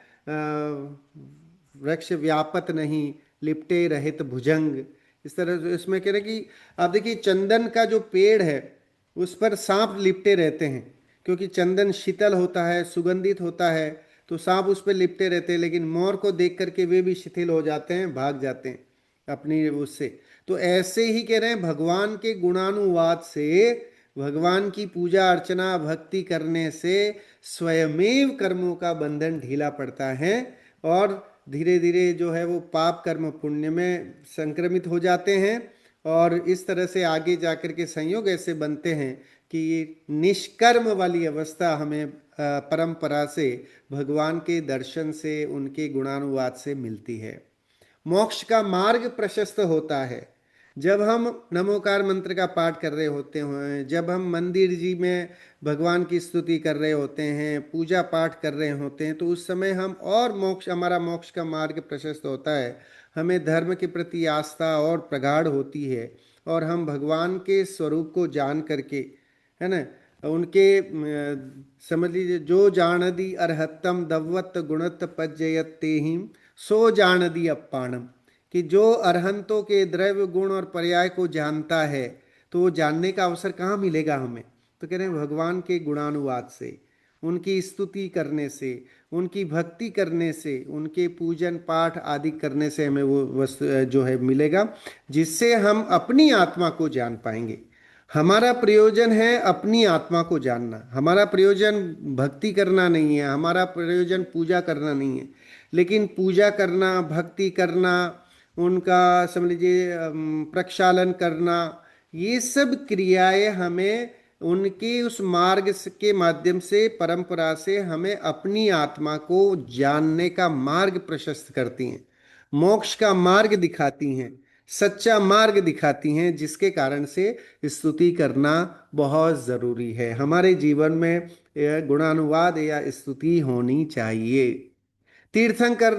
वृक्ष व्यापत नहीं, लिपटे रहित भुजंग। इस तरह से इसमें कह रहे कि आप देखिए चंदन का जो पेड़ है उस पर सांप लिपटे रहते हैं, क्योंकि चंदन शीतल होता है, सुगंधित होता है, तो सांप उस पर लिपटे रहते हैं। लेकिन मोर को देख करके वे भी शिथिल हो जाते हैं, भाग जाते हैं अपनी उससे। तो ऐसे ही कह रहे हैं भगवान के गुणानुवाद से, भगवान की पूजा अर्चना भक्ति करने से स्वयमेव कर्मों का बंधन ढीला पड़ता है और धीरे धीरे जो है वो पाप कर्म पुण्य में संक्रमित हो जाते हैं। और इस तरह से आगे जाकर के संयोग ऐसे बनते हैं कि निष्कर्म वाली अवस्था हमें परंपरा से, भगवान के दर्शन से, उनके गुणानुवाद से मिलती है। मोक्ष का मार्ग प्रशस्त होता है जब हम नमोकार मंत्र का पाठ कर रहे होते हैं, जब हम मंदिर जी में भगवान की स्तुति कर रहे होते हैं, पूजा पाठ कर रहे होते हैं, तो उस समय हम और मोक्ष, हमारा मोक्ष का मार्ग प्रशस्त होता है। हमें धर्म के प्रति आस्था और प्रगाढ़ होती है और हम भगवान के स्वरूप को जान करके, है ना, उनके समझ लीजिए, जो जानदी अरहत्तम दव्वत गुणत पज्जयत तेहिम सो जानदी अप्पाणम, कि जो अरहंतों के द्रव्य गुण और पर्याय को जानता है तो वो जानने का अवसर कहाँ मिलेगा हमें? तो कह रहे हैं भगवान के गुणानुवाद से, उनकी स्तुति करने से, उनकी भक्ति करने से, उनके पूजन पाठ आदि करने से हमें वो वस्तु जो है मिलेगा, जिससे हम अपनी आत्मा को जान पाएंगे। हमारा प्रयोजन है अपनी आत्मा को जानना, हमारा प्रयोजन भक्ति करना नहीं है, हमारा प्रयोजन पूजा करना नहीं है। लेकिन पूजा करना, भक्ति करना, उनका समझ लीजिए प्रक्षालन करना, ये सब क्रियाएं हमें उनके उस मार्ग के माध्यम से, परंपरा से हमें अपनी आत्मा को जानने का मार्ग प्रशस्त करती हैं, मोक्ष का मार्ग दिखाती हैं, सच्चा मार्ग दिखाती हैं, जिसके कारण से स्तुति करना बहुत जरूरी है। हमारे जीवन में गुणानुवाद या स्तुति होनी चाहिए। तीर्थंकर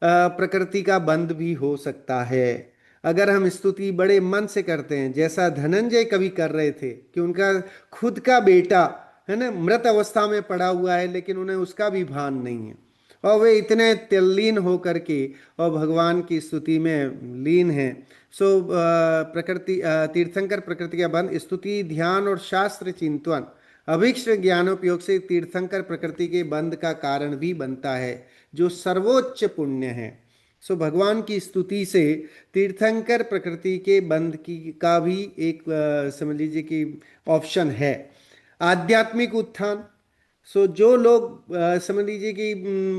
प्रकृति का बंध भी हो सकता है अगर हम स्तुति बड़े मन से करते हैं, जैसा धनंजय कवि कर रहे थे कि उनका खुद का बेटा, है ना, मृत अवस्था में पड़ा हुआ है, लेकिन उन्हें उसका भी भान नहीं है और वे इतने तल्लीन हो करके और भगवान की स्तुति में लीन हैं। सो प्रकृति तीर्थंकर प्रकृति का बंध, स्तुति, ध्यान और शास्त्र चिंतन, अभीष्ट ज्ञानोपयोग से तीर्थंकर प्रकृति के बंध का कारण भी बनता है, जो सर्वोच्च पुण्य है। सो भगवान की स्तुति से तीर्थंकर प्रकृति के बंध की का भी एक समझ लीजिए कि ऑप्शन है। आध्यात्मिक उत्थान, सो जो लोग समझ लीजिए कि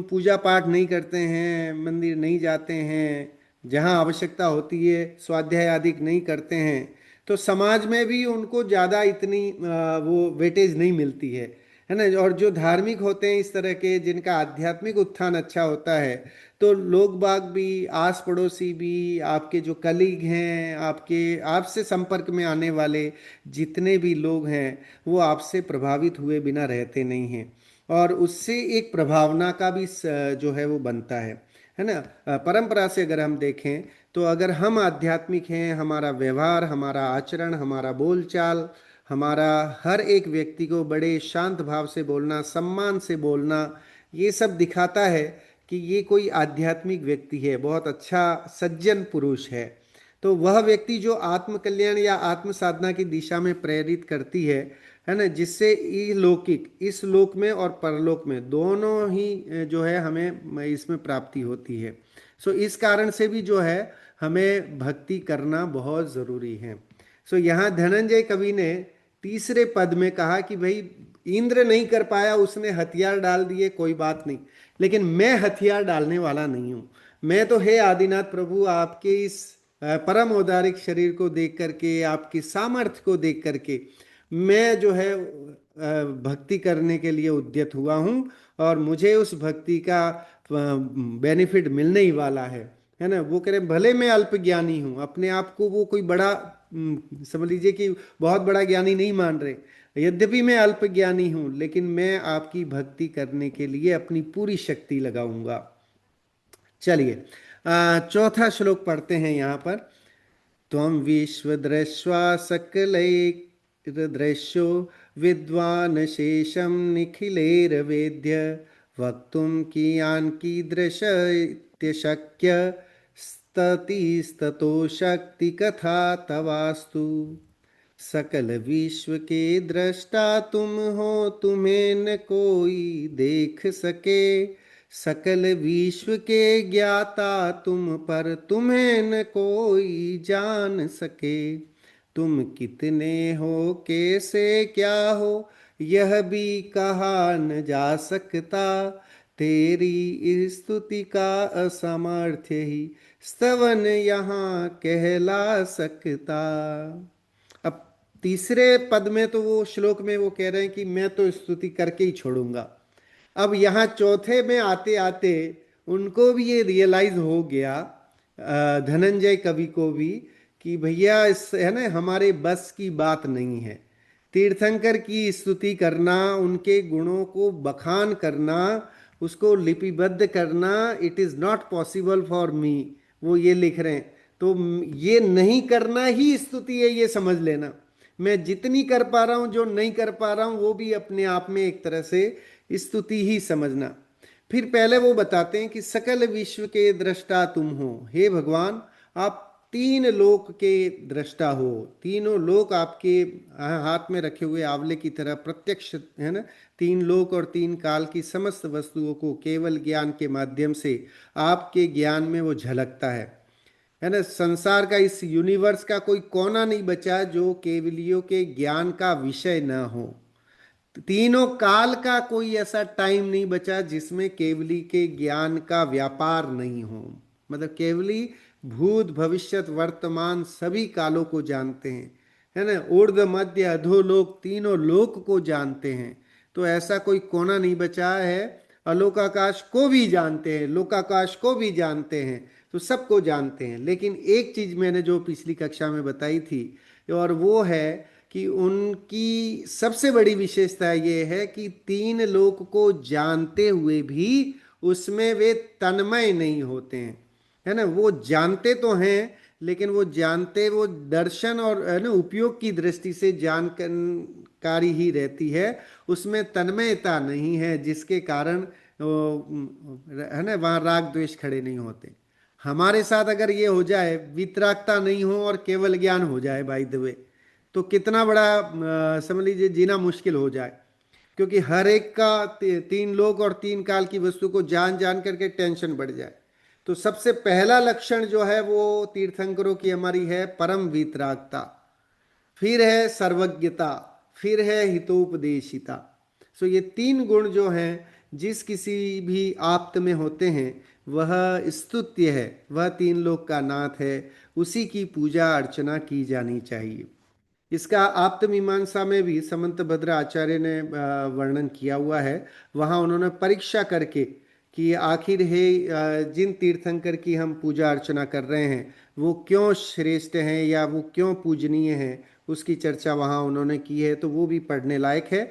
पूजा पाठ नहीं करते हैं, मंदिर नहीं जाते हैं, जहाँ आवश्यकता होती है स्वाध्याय आदि नहीं करते हैं, तो समाज में भी उनको ज़्यादा इतनी वो वेटेज नहीं मिलती है ना। और जो धार्मिक होते हैं इस तरह के, जिनका आध्यात्मिक उत्थान अच्छा होता है, तो लोग बाग भी, आस पड़ोसी भी, आपके जो कलीग हैं, आपके आपसे संपर्क में आने वाले जितने भी लोग हैं, वो आपसे प्रभावित हुए बिना रहते नहीं हैं और उससे एक प्रभावना का भी जो है वो बनता है ना। परंपरा से अगर हम देखें तो अगर हम आध्यात्मिक हैं, हमारा व्यवहार, हमारा आचरण, हमारा बोलचाल, हमारा हर एक व्यक्ति को बड़े शांत भाव से बोलना, सम्मान से बोलना, ये सब दिखाता है कि ये कोई आध्यात्मिक व्यक्ति है, बहुत अच्छा सज्जन पुरुष है। तो वह व्यक्ति जो आत्म कल्याण या आत्म साधना की दिशा में प्रेरित करती है ना, जिससे लौकिक, इस लोक में और परलोक में दोनों ही जो है हमें इसमें प्राप्ति होती है। सो इस कारण से भी जो है हमें भक्ति करना बहुत जरूरी है। सो यहाँ धनंजय कवि ने तीसरे पद में कहा कि भाई इंद्र नहीं कर पाया, उसने हथियार डाल दिए, कोई बात नहीं, लेकिन मैं हथियार डालने वाला नहीं हूं। मैं तो हे आदिनाथ प्रभु आपके इस परम औदारिक शरीर को देख करके, आपकी सामर्थ्य को देख करके मैं जो है भक्ति करने के लिए उद्यत हुआ हूं और मुझे उस भक्ति का बेनिफिट मिलने ही वाला है ना। वो कह रहे भले मैं अल्प ज्ञानी हूं, अपने आप को वो कोई बड़ा समझ लीजिए कि बहुत बड़ा ज्ञानी नहीं मान रहे। यद्यपि मैं अल्प ज्ञानी हूं, लेकिन मैं आपकी भक्ति करने के लिए अपनी पूरी शक्ति लगाऊंगा। चलिए, चौथा श्लोक पढ़ते हैं यहाँ पर। त्वं विश्वदृष्ट्वा सकलैर्दृश्यो विद्वान् शेषं निखिलैर्वेद्य वक्तुं कियान् कीदृशत्यशक्य स्ततिस्ततो शक्ति कथा तवास्तु। सकल विश्व के दृष्टा तुम हो, तुम्हें न कोई देख सके। सकल विश्व के ज्ञाता तुम, पर तुम्हें न कोई जान सके। तुम कितने हो, कैसे क्या हो, यह भी कहा न जा सकता। तेरी स्तुति का असमर्थ्य ही स्तवन यहाँ कहला सकता। अब तीसरे पद में तो वो श्लोक में वो कह रहे हैं कि मैं तो स्तुति करके ही छोड़ूंगा। अब यहाँ चौथे में आते आते उनको भी ये रियलाइज हो गया, धनंजय कवि को भी, कि भैया इस है ना हमारे बस की बात नहीं है। तीर्थंकर की स्तुति करना, उनके गुणों को बखान करना, उसको लिपिबद्ध करना, it is not possible for me, वो ये लिख रहे हैं। तो ये नहीं करना ही स्तुति है, ये समझ लेना। मैं जितनी कर पा रहा हूं, जो नहीं कर पा रहा हूं, वो भी अपने आप में एक तरह से स्तुति ही समझना। फिर पहले वो बताते हैं कि सकल विश्व के दृष्टा तुम हो। हे भगवान, आप तीन लोक के दृष्टा हो। तीनों लोक आपके हाथ में रखे हुए आंवले की तरह प्रत्यक्ष है ना। तीन लोक और तीन काल की समस्त वस्तुओं को केवल ज्ञान के माध्यम से आपके ज्ञान में वो झलकता है ना। संसार का, इस यूनिवर्स का कोई कोना नहीं बचा जो केवलियों के ज्ञान का विषय न हो। तीनों काल का कोई ऐसा टाइम नहीं बचा जिसमें केवली के ज्ञान का व्यापार नहीं हो। मतलब केवली भूत भविष्यत वर्तमान सभी कालों को जानते हैं, है ना। ऊर्ध्व मध्य अधोलोक तीनों लोक को जानते हैं। तो ऐसा कोई कोना नहीं बचा है। अलोकाकाश को भी जानते हैं, लोकाकाश को भी जानते हैं, तो सबको जानते हैं। लेकिन एक चीज मैंने जो पिछली कक्षा में बताई थी, और वो है कि उनकी सबसे बड़ी विशेषता ये है कि तीन लोक को जानते हुए भी उसमें वे तन्मय नहीं होते हैं, है ना। वो जानते तो हैं, लेकिन वो जानते, वो दर्शन और है ना उपयोग की दृष्टि से जानकारी ही रहती है, उसमें तन्मयता नहीं है, जिसके कारण है ना वहाँ राग द्वेष खड़े नहीं होते। हमारे साथ अगर ये हो जाए, वितरागता नहीं हो और केवल ज्ञान हो जाए बाय द वे, तो कितना बड़ा समझ लीजिए जीना मुश्किल हो जाए। क्योंकि हर एक का तीन लोक और तीन काल की वस्तु को जान जान करके टेंशन बढ़ जाए। तो सबसे पहला लक्षण जो है वो तीर्थंकरों की हमारी है परम वितरागता, फिर है सर्वज्ञता, फिर है हितोपदेशिता। सो ये तीन गुण जो हैं, जिस किसी भी आप्त में होते हैं, वह स्तुत्य है, वह तीन लोक का नाथ है, उसी की पूजा अर्चना की जानी चाहिए। इसका आप्त मीमांसा में भी समंत भद्र आचार्य ने वर्णन किया हुआ है। वहाँ उन्होंने परीक्षा करके कि आखिर है जिन तीर्थंकर की हम पूजा अर्चना कर रहे हैं वो क्यों श्रेष्ठ हैं या वो क्यों पूजनीय हैं, उसकी चर्चा वहाँ उन्होंने की है, तो वो भी पढ़ने लायक है।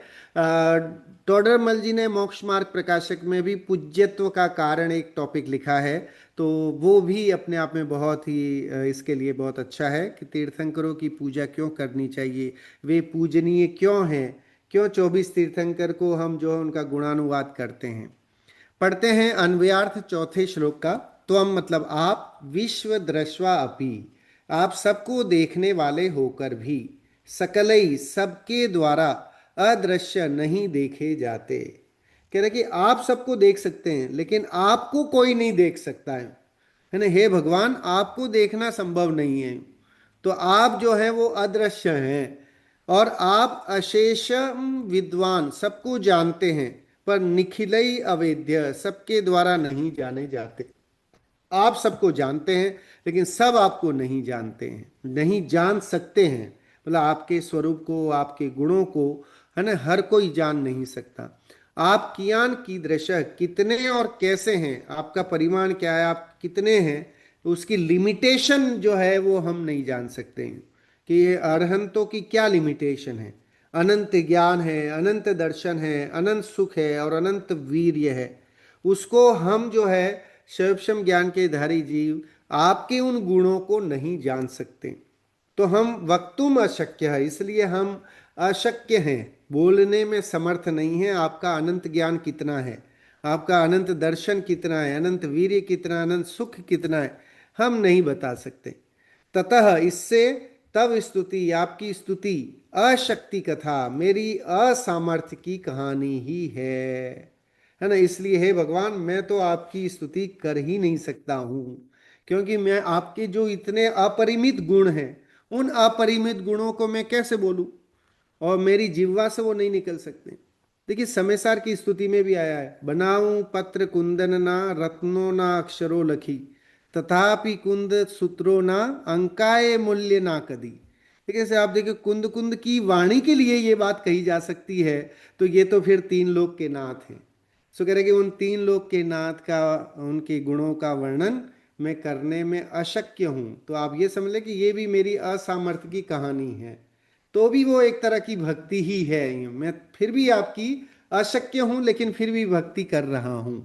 टोडरमल जी ने मोक्ष मार्ग प्रकाशक में भी पूज्यत्व का कारण एक टॉपिक लिखा है, तो वो भी अपने आप में बहुत ही इसके लिए बहुत अच्छा है कि तीर्थंकरों की पूजा क्यों करनी चाहिए, वे पूजनीय क्यों हैं, क्यों 24 तीर्थंकर को हम जो है उनका गुणानुवाद करते हैं। पढ़ते हैं अन्वयार्थ चौथे श्लोक का। तो हम मतलब आप, विश्व दृश्वा अपि, आप सबको देखने वाले होकर भी, सकलई सबके द्वारा, अदृश्य नहीं देखे जाते। कह रहे कि आप सबको देख सकते हैं लेकिन आपको कोई नहीं देख सकता है ना। हे भगवान, आपको देखना संभव नहीं है। तो आप जो है वो अदृश्य हैं और आप अशेष विद्वान, सबको जानते हैं, पर निखिलई अवेद्य, सबके द्वारा नहीं जाने जाते। आप सबको जानते हैं लेकिन सब आपको नहीं जानते हैं, नहीं जान सकते हैं। मतलब आपके स्वरूप को, आपके गुणों को, है ना, हर कोई जान नहीं सकता। आप कियान की दृश्य, कितने और कैसे हैं, आपका परिमाण क्या है, आप कितने हैं, उसकी लिमिटेशन जो है वो हम नहीं जान सकते हैं। कि ये अरहंतों की क्या लिमिटेशन है। अनंत ज्ञान है, अनंत दर्शन है, अनंत सुख है और अनंत वीर्य है। उसको हम जो है सर्वक्षम ज्ञान के धारी जीव आपके उन गुणों को नहीं जान सकते। तो हम वक्तुम अशक्य है, इसलिए हम अशक्य हैं, बोलने में समर्थ नहीं है। आपका अनंत ज्ञान कितना है, आपका अनंत दर्शन कितना है, अनंत वीर्य कितना, अनंत सुख कितना है, हम नहीं बता सकते। ततः इससे तब स्तुति, आपकी स्तुति अशक्ति कथा, मेरी असामर्थ्य की कहानी ही है ना। इसलिए हे भगवान, मैं तो आपकी स्तुति कर ही नहीं सकता हूं, क्योंकि मैं आपके जो इतने अपरिमित गुण हैं, उन अपरिमित गुणों को मैं कैसे बोलूं, और मेरी जिह्वा से वो नहीं निकल सकते। देखिए समयसार की स्तुति में भी आया है, बनाऊं पत्र कुंदन ना, रत्नों ना अक्षरों लखी, तथापि कुंद सूत्रों ना, अंकाए मूल्य ना कदी। ठीक है, जैसे आप देखिए कुंद कुंद की वाणी के लिए ये बात कही जा सकती है, तो ये तो फिर तीन लोक के नाथ हैं। सो कह रहे कि उन तीन लोक के नाथ का, उनके गुणों का वर्णन मैं करने में अशक्य हूं। तो आप ये समझ लें कि ये भी मेरी असामर्थ्य की कहानी है। तो भी वो एक तरह की भक्ति ही है। मैं फिर भी आपकी अशक्य हूं, लेकिन फिर भी भक्ति कर रहा हूं।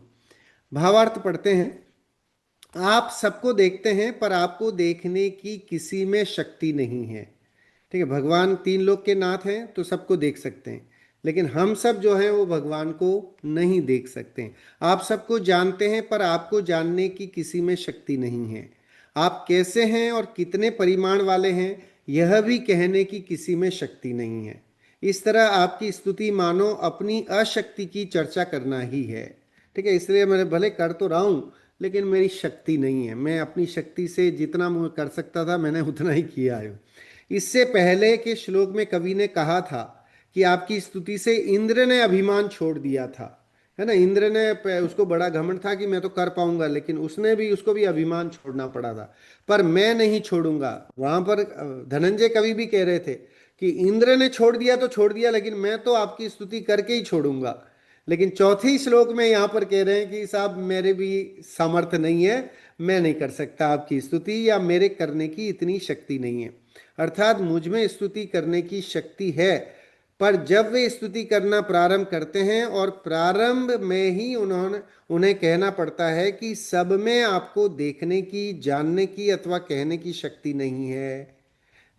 भावार्थ पढ़ते हैं। आप सबको देखते हैं, पर आपको देखने की किसी में शक्ति नहीं है। ठीक है, भगवान तीन लोक के नाथ हैं तो सबको देख सकते हैं, लेकिन हम सब जो हैं वो भगवान को नहीं देख सकते हैं। आप सबको जानते हैं, पर आपको जानने की किसी में शक्ति नहीं है। आप कैसे हैं और कितने परिमाण वाले हैं, यह भी कहने की किसी में शक्ति नहीं है। इस तरह आपकी स्तुति मानो अपनी अशक्ति की चर्चा करना ही है। ठीक है, इसलिए मैं भले कर तो रहा हूँ, लेकिन मेरी शक्ति नहीं है। मैं अपनी शक्ति से जितना मैं कर सकता था मैंने उतना ही किया है। इससे पहले के श्लोक में कवि ने कहा था कि आपकी स्तुति से इंद्र ने अभिमान छोड़ दिया था, है ना। इंद्र ने उसको बड़ा घमंड था कि मैं तो कर पाऊंगा, लेकिन उसको भी अभिमान छोड़ना पड़ा था। पर मैं नहीं छोड़ूंगा। वहां पर धनंजय कवि भी कह रहे थे कि इंद्र ने छोड़ दिया तो छोड़ दिया, लेकिन मैं तो आपकी स्तुति करके ही छोड़ूंगा। लेकिन चौथे ही श्लोक में यहाँ पर कह रहे हैं कि साहब मेरे भी सामर्थ्य नहीं है, मैं नहीं कर सकता आपकी स्तुति, या मेरे करने की इतनी शक्ति नहीं है। अर्थात मुझ में स्तुति करने की शक्ति है, पर जब वे स्तुति करना प्रारंभ करते हैं और प्रारंभ में ही उन्हें कहना पड़ता है कि सब में आपको देखने की, जानने की अथवा कहने की शक्ति नहीं है,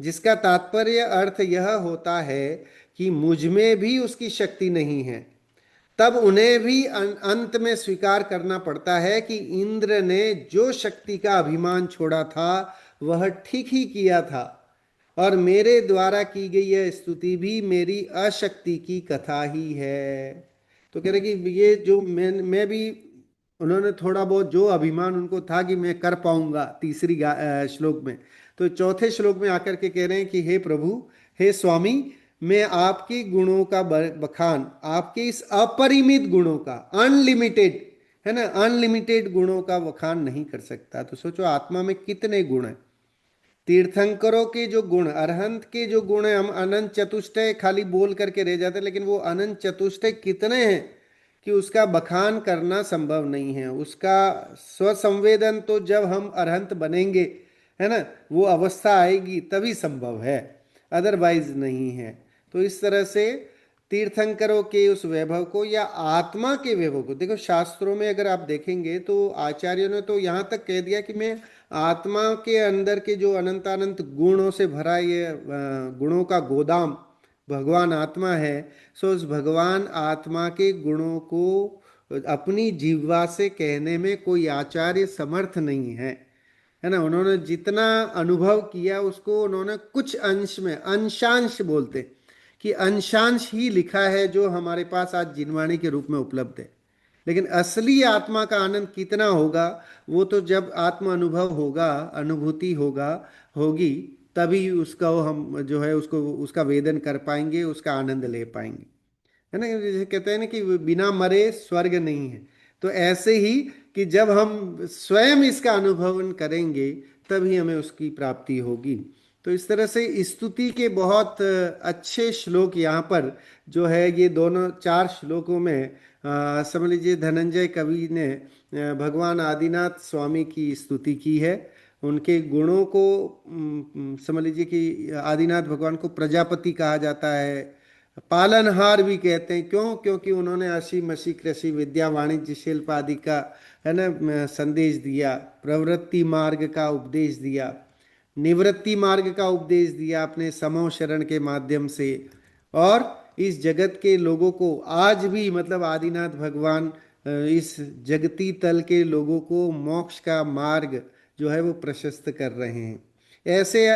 जिसका तात्पर्य अर्थ यह होता है कि मुझ में भी उसकी शक्ति नहीं है, तब उन्हें भी अंत में स्वीकार करना पड़ता है कि इंद्र ने जो शक्ति का अभिमान छोड़ा था वह ठीक ही किया था, और मेरे द्वारा की गई यह स्तुति भी मेरी अशक्ति की कथा ही है। तो कह रहे कि ये जो मैं भी, उन्होंने थोड़ा बहुत जो अभिमान उनको था कि मैं कर पाऊंगा, तीसरी श्लोक में, तो चौथे श्लोक में आकर के कह रहे हैं कि हे प्रभु, हे स्वामी, मैं आपके गुणों का बखान, आपके इस अपरिमित गुणों का, अनलिमिटेड, है ना, अनलिमिटेड गुणों का बखान नहीं कर सकता। तो सोचो आत्मा में कितने गुण हैं। तीर्थंकरों के जो गुण, अरहंत के जो गुण है, हम अनंत चतुष्टय खाली बोल करके रह जाते, लेकिन वो अनंत चतुष्टय कितने हैं कि उसका बखान करना संभव नहीं है। उसका स्वसंवेदन तो जब हम अरहंत बनेंगे, है ना, वो अवस्था आएगी तभी संभव है, अदरवाइज नहीं है। तो इस तरह से तीर्थंकरों के उस वैभव को या आत्मा के वैभव को देखो, शास्त्रों में अगर आप देखेंगे तो आचार्यों ने तो यहाँ तक कह दिया कि मैं आत्मा के अंदर के जो अनंतानंत गुणों से भरा ये गुणों का गोदाम भगवान आत्मा है, सो उस भगवान आत्मा के गुणों को अपनी जिह्वा से कहने में कोई आचार्य समर्थ नहीं है ना। उन्होंने जितना अनुभव किया उसको उन्होंने कुछ अंश में, अंशांश बोलते कि अंशांश ही लिखा है जो हमारे पास आज जिनवाणी के रूप में उपलब्ध है। लेकिन असली आत्मा का आनंद कितना होगा, वो तो जब आत्म अनुभव होगा, अनुभूति होगा, होगी, तभी उसका हम जो है उसको उसका वेदन कर पाएंगे, उसका आनंद ले पाएंगे, है ना। जैसे कहते हैं ना कि बिना मरे स्वर्ग नहीं है, तो ऐसे ही कि जब हम स्वयं इसका अनुभव करेंगे तभी हमें उसकी प्राप्ति होगी। तो इस तरह से स्तुति के बहुत अच्छे श्लोक यहाँ पर जो है, ये दोनों चार श्लोकों में समझ लीजिए धनंजय कवि ने भगवान आदिनाथ स्वामी की स्तुति की है। उनके गुणों को समझ लीजिए कि आदिनाथ भगवान को प्रजापति कहा जाता है, पालनहार भी कहते हैं। क्यों? क्योंकि उन्होंने असी मसी कृषि विद्या वाणिज्य शिल्प आदि का, है ना, संदेश दिया, प्रवृत्ति मार्ग का उपदेश दिया, निवृत्ति मार्ग का उपदेश दिया अपने समो शरण के माध्यम से। और इस जगत के लोगों को आज भी, मतलब आदिनाथ भगवान इस जगती तल के लोगों को मोक्ष का मार्ग जो है वो प्रशस्त कर रहे हैं। ऐसे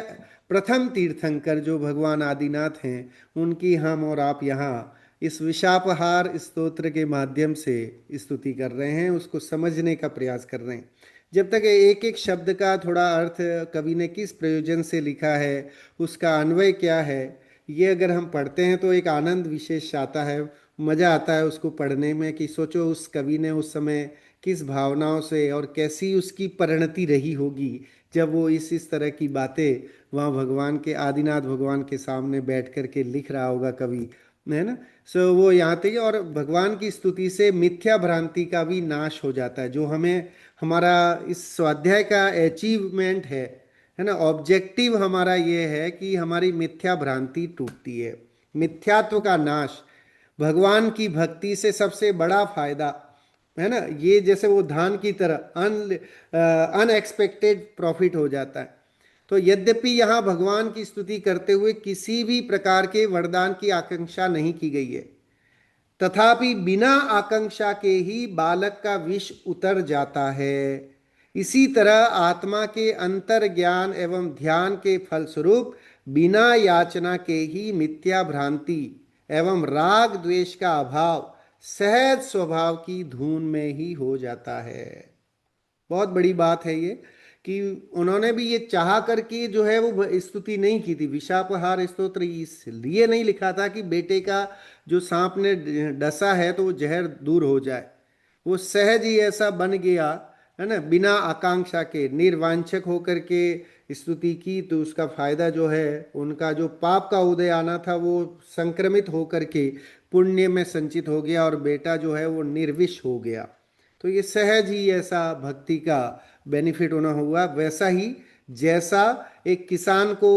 प्रथम तीर्थंकर जो भगवान आदिनाथ हैं, उनकी हम और आप यहाँ इस विशापहार स्तोत्र के माध्यम से स्तुति कर रहे हैं, उसको समझने का प्रयास कर रहे हैं। जब तक एक एक शब्द का थोड़ा अर्थ कवि ने किस प्रयोजन से लिखा है, उसका अन्वय क्या है, ये अगर हम पढ़ते हैं तो एक आनंद विशेष आता है, मज़ा आता है उसको पढ़ने में, कि सोचो उस कवि ने उस समय किस भावनाओं से और कैसी उसकी परिणति रही होगी जब वो इस तरह की बातें वहाँ भगवान के, आदिनाथ भगवान के सामने बैठ कर के लिख रहा होगा कवि, है ना। सो वो यहाँ तक, और भगवान की स्तुति से मिथ्या भ्रांति का भी नाश हो जाता है। जो हमें, हमारा इस स्वाध्याय का अचीवमेंट है ना, ऑब्जेक्टिव हमारा ये है कि हमारी मिथ्या भ्रांति टूटती है, मिथ्यात्व का नाश। भगवान की भक्ति से सबसे बड़ा फायदा, है ना, ये जैसे वो धान की तरह अनएक्सपेक्टेड प्रॉफिट हो जाता है। तो यद्यपि यहाँ भगवान की स्तुति करते हुए किसी भी प्रकार के वरदान की आकांक्षा नहीं की गई है, तथापि बिना आकांक्षा के ही बालक का विष उतर जाता है। इसी तरह आत्मा के अंतर ज्ञान एवं ध्यान के फलस्वरूप बिना याचना के ही मिथ्या भ्रांति एवं राग द्वेष का अभाव सहज स्वभाव की धून में ही हो जाता है। बहुत बड़ी बात है ये, कि उन्होंने भी ये चाह करके जो है वो स्तुति नहीं की थी। विशापहार स्तोत्र इसलिए नहीं लिखा था कि बेटे का जो सांप ने डसा है तो वो जहर दूर हो जाए, वो सहज ही ऐसा बन गया, है ना, बिना आकांक्षा के, निर्वांछक होकर के स्तुति की, तो उसका फायदा जो है, उनका जो पाप का उदय आना था वो संक्रमित होकर के पुण्य में संचित हो गया और बेटा जो है वो निर्विष हो गया। तो ये सहज ही ऐसा भक्ति का बेनिफिट होना हुआ। वैसा ही जैसा एक किसान को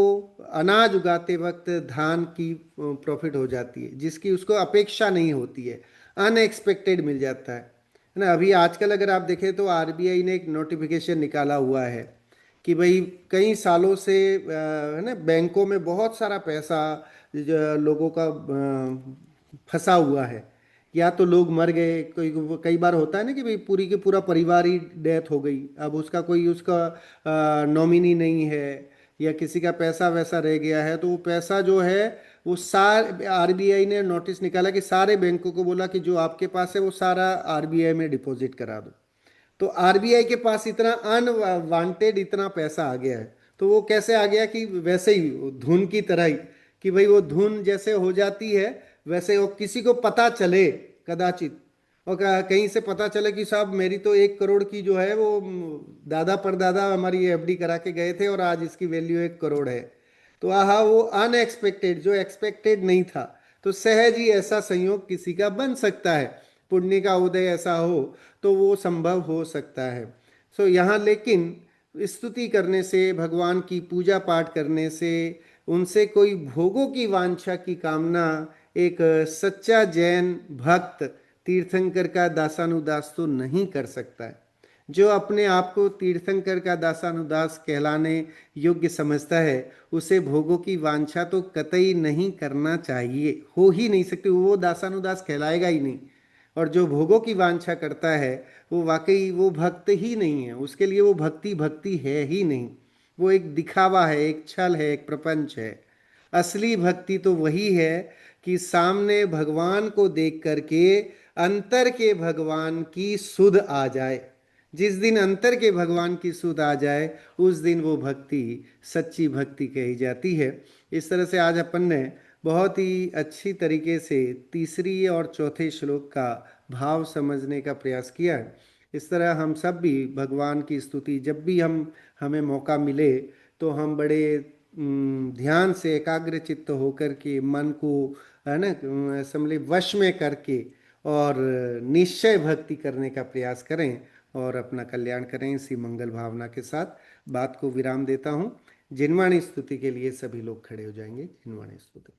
अनाज उगाते वक्त धान की प्रॉफिट हो जाती है, जिसकी उसको अपेक्षा नहीं होती है, अनएक्सपेक्टेड मिल जाता है ना। अभी आजकल अगर आप देखें तो आरबीआई ने एक नोटिफिकेशन निकाला हुआ है कि भाई कई सालों से है ना, बैंकों में बहुत सारा पैसा लोगों का फंसा हुआ है। या तो लोग मर गए, कोई कई बार होता है ना कि भाई पूरी के पूरा परिवार ही डेथ हो गई, अब उसका कोई उसका नॉमिनी नहीं है, या किसी का पैसा वैसा रह गया है, तो वो पैसा जो है वो सार आरबीआई ने नोटिस निकाला कि सारे बैंकों को बोला कि जो आपके पास है वो सारा आरबीआई में डिपॉजिट करा दो। तो आरबीआई के पास इतना अनवांटेड इतना पैसा आ गया है। तो वो कैसे आ गया? कि वैसे ही धुन की तरह ही, कि भाई वो धुन जैसे हो जाती है वैसे वो किसी को पता चले कदाचित, और कहीं से पता चले कि साहब मेरी तो 1 करोड़ की जो है वो दादा परदादा हमारी एफडी करा के गए थे और आज इसकी वैल्यू 1 करोड़ है। तो आहा, वो अनएक्सपेक्टेड, जो एक्सपेक्टेड नहीं था। तो सहज ही ऐसा संयोग किसी का बन सकता है, पुण्य का उदय ऐसा हो तो वो संभव हो सकता है। सो यहाँ लेकिन स्तुति करने से, भगवान की पूजा पाठ करने से, उनसे कोई भोगों की वांछा की कामना एक सच्चा जैन भक्त तीर्थंकर का दासानुदास तो नहीं कर सकता है। जो अपने आप को तीर्थंकर का दासानुदास कहलाने योग्य समझता है, उसे भोगों की वांछा तो कतई नहीं करना चाहिए, हो ही नहीं सकती, वो दासानुदास कहलाएगा ही नहीं। और जो भोगों की वांछा करता है वो वाकई वो भक्त ही नहीं है, उसके लिए वो भक्ति भक्ति है ही नहीं। वो एक दिखावा है, एक छल है, एक प्रपंच है। असली भक्ति तो वही है कि सामने भगवान को देख करके अंतर के भगवान की सुध आ जाए। जिस दिन अंतर के भगवान की सुध आ जाए उस दिन वो भक्ति सच्ची भक्ति कही जाती है। इस तरह से आज अपन ने बहुत ही अच्छी तरीके से तीसरी और चौथे श्लोक का भाव समझने का प्रयास किया है। इस तरह हम सब भी भगवान की स्तुति जब भी हमें मौका मिले तो हम बड़े ध्यान से एकाग्र चित्त होकर के मन को, है ना, समझे वश में करके और निश्चय भक्ति करने का प्रयास करें और अपना कल्याण करें। इसी मंगल भावना के साथ बात को विराम देता हूँ। जिनवाणी स्तुति के लिए सभी लोग खड़े हो जाएंगे। जिनवाणी स्तुति।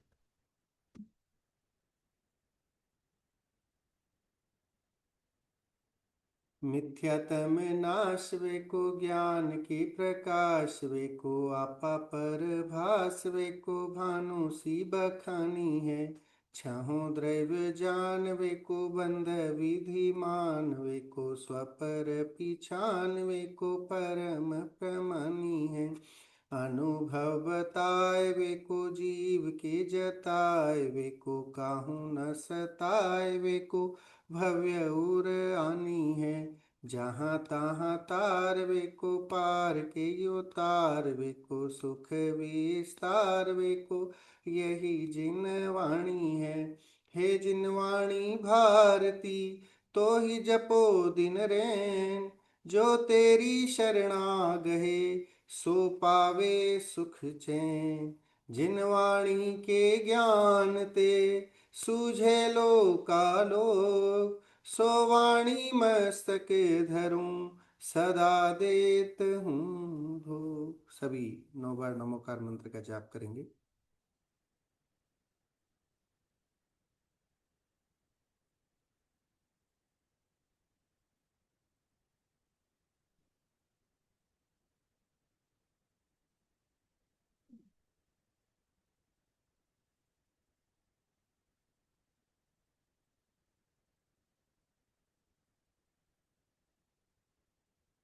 मिथ्यातम नाश वे को ज्ञान की प्रकाश वे को आपा पर भास वे को भानु सी बखानी है। छहों द्रव्य जान वे को बंध विधि मान वे को स्वपर पिछान वे को परम प्रमानी है। अनुभव बताए वे को जीव के जताए वे को काहू न सताए वे को भव्य उर आनी है। जहाँ तहाँ तार वे को पार के यो तार वे को सुख विस्तार वे को यही जिनवाणी है। हे जिनवाणी भारती तो ही जपो दिन रैन जो तेरी शरणा गहे सो पावे सुख चैन। जिनवाणी के ज्ञान ते सूझे लोकालोक सो वाणी मस्तक धरूं सदा देत हूँ भोग। सभी 9 बार नमोकार मंत्र का जाप करेंगे।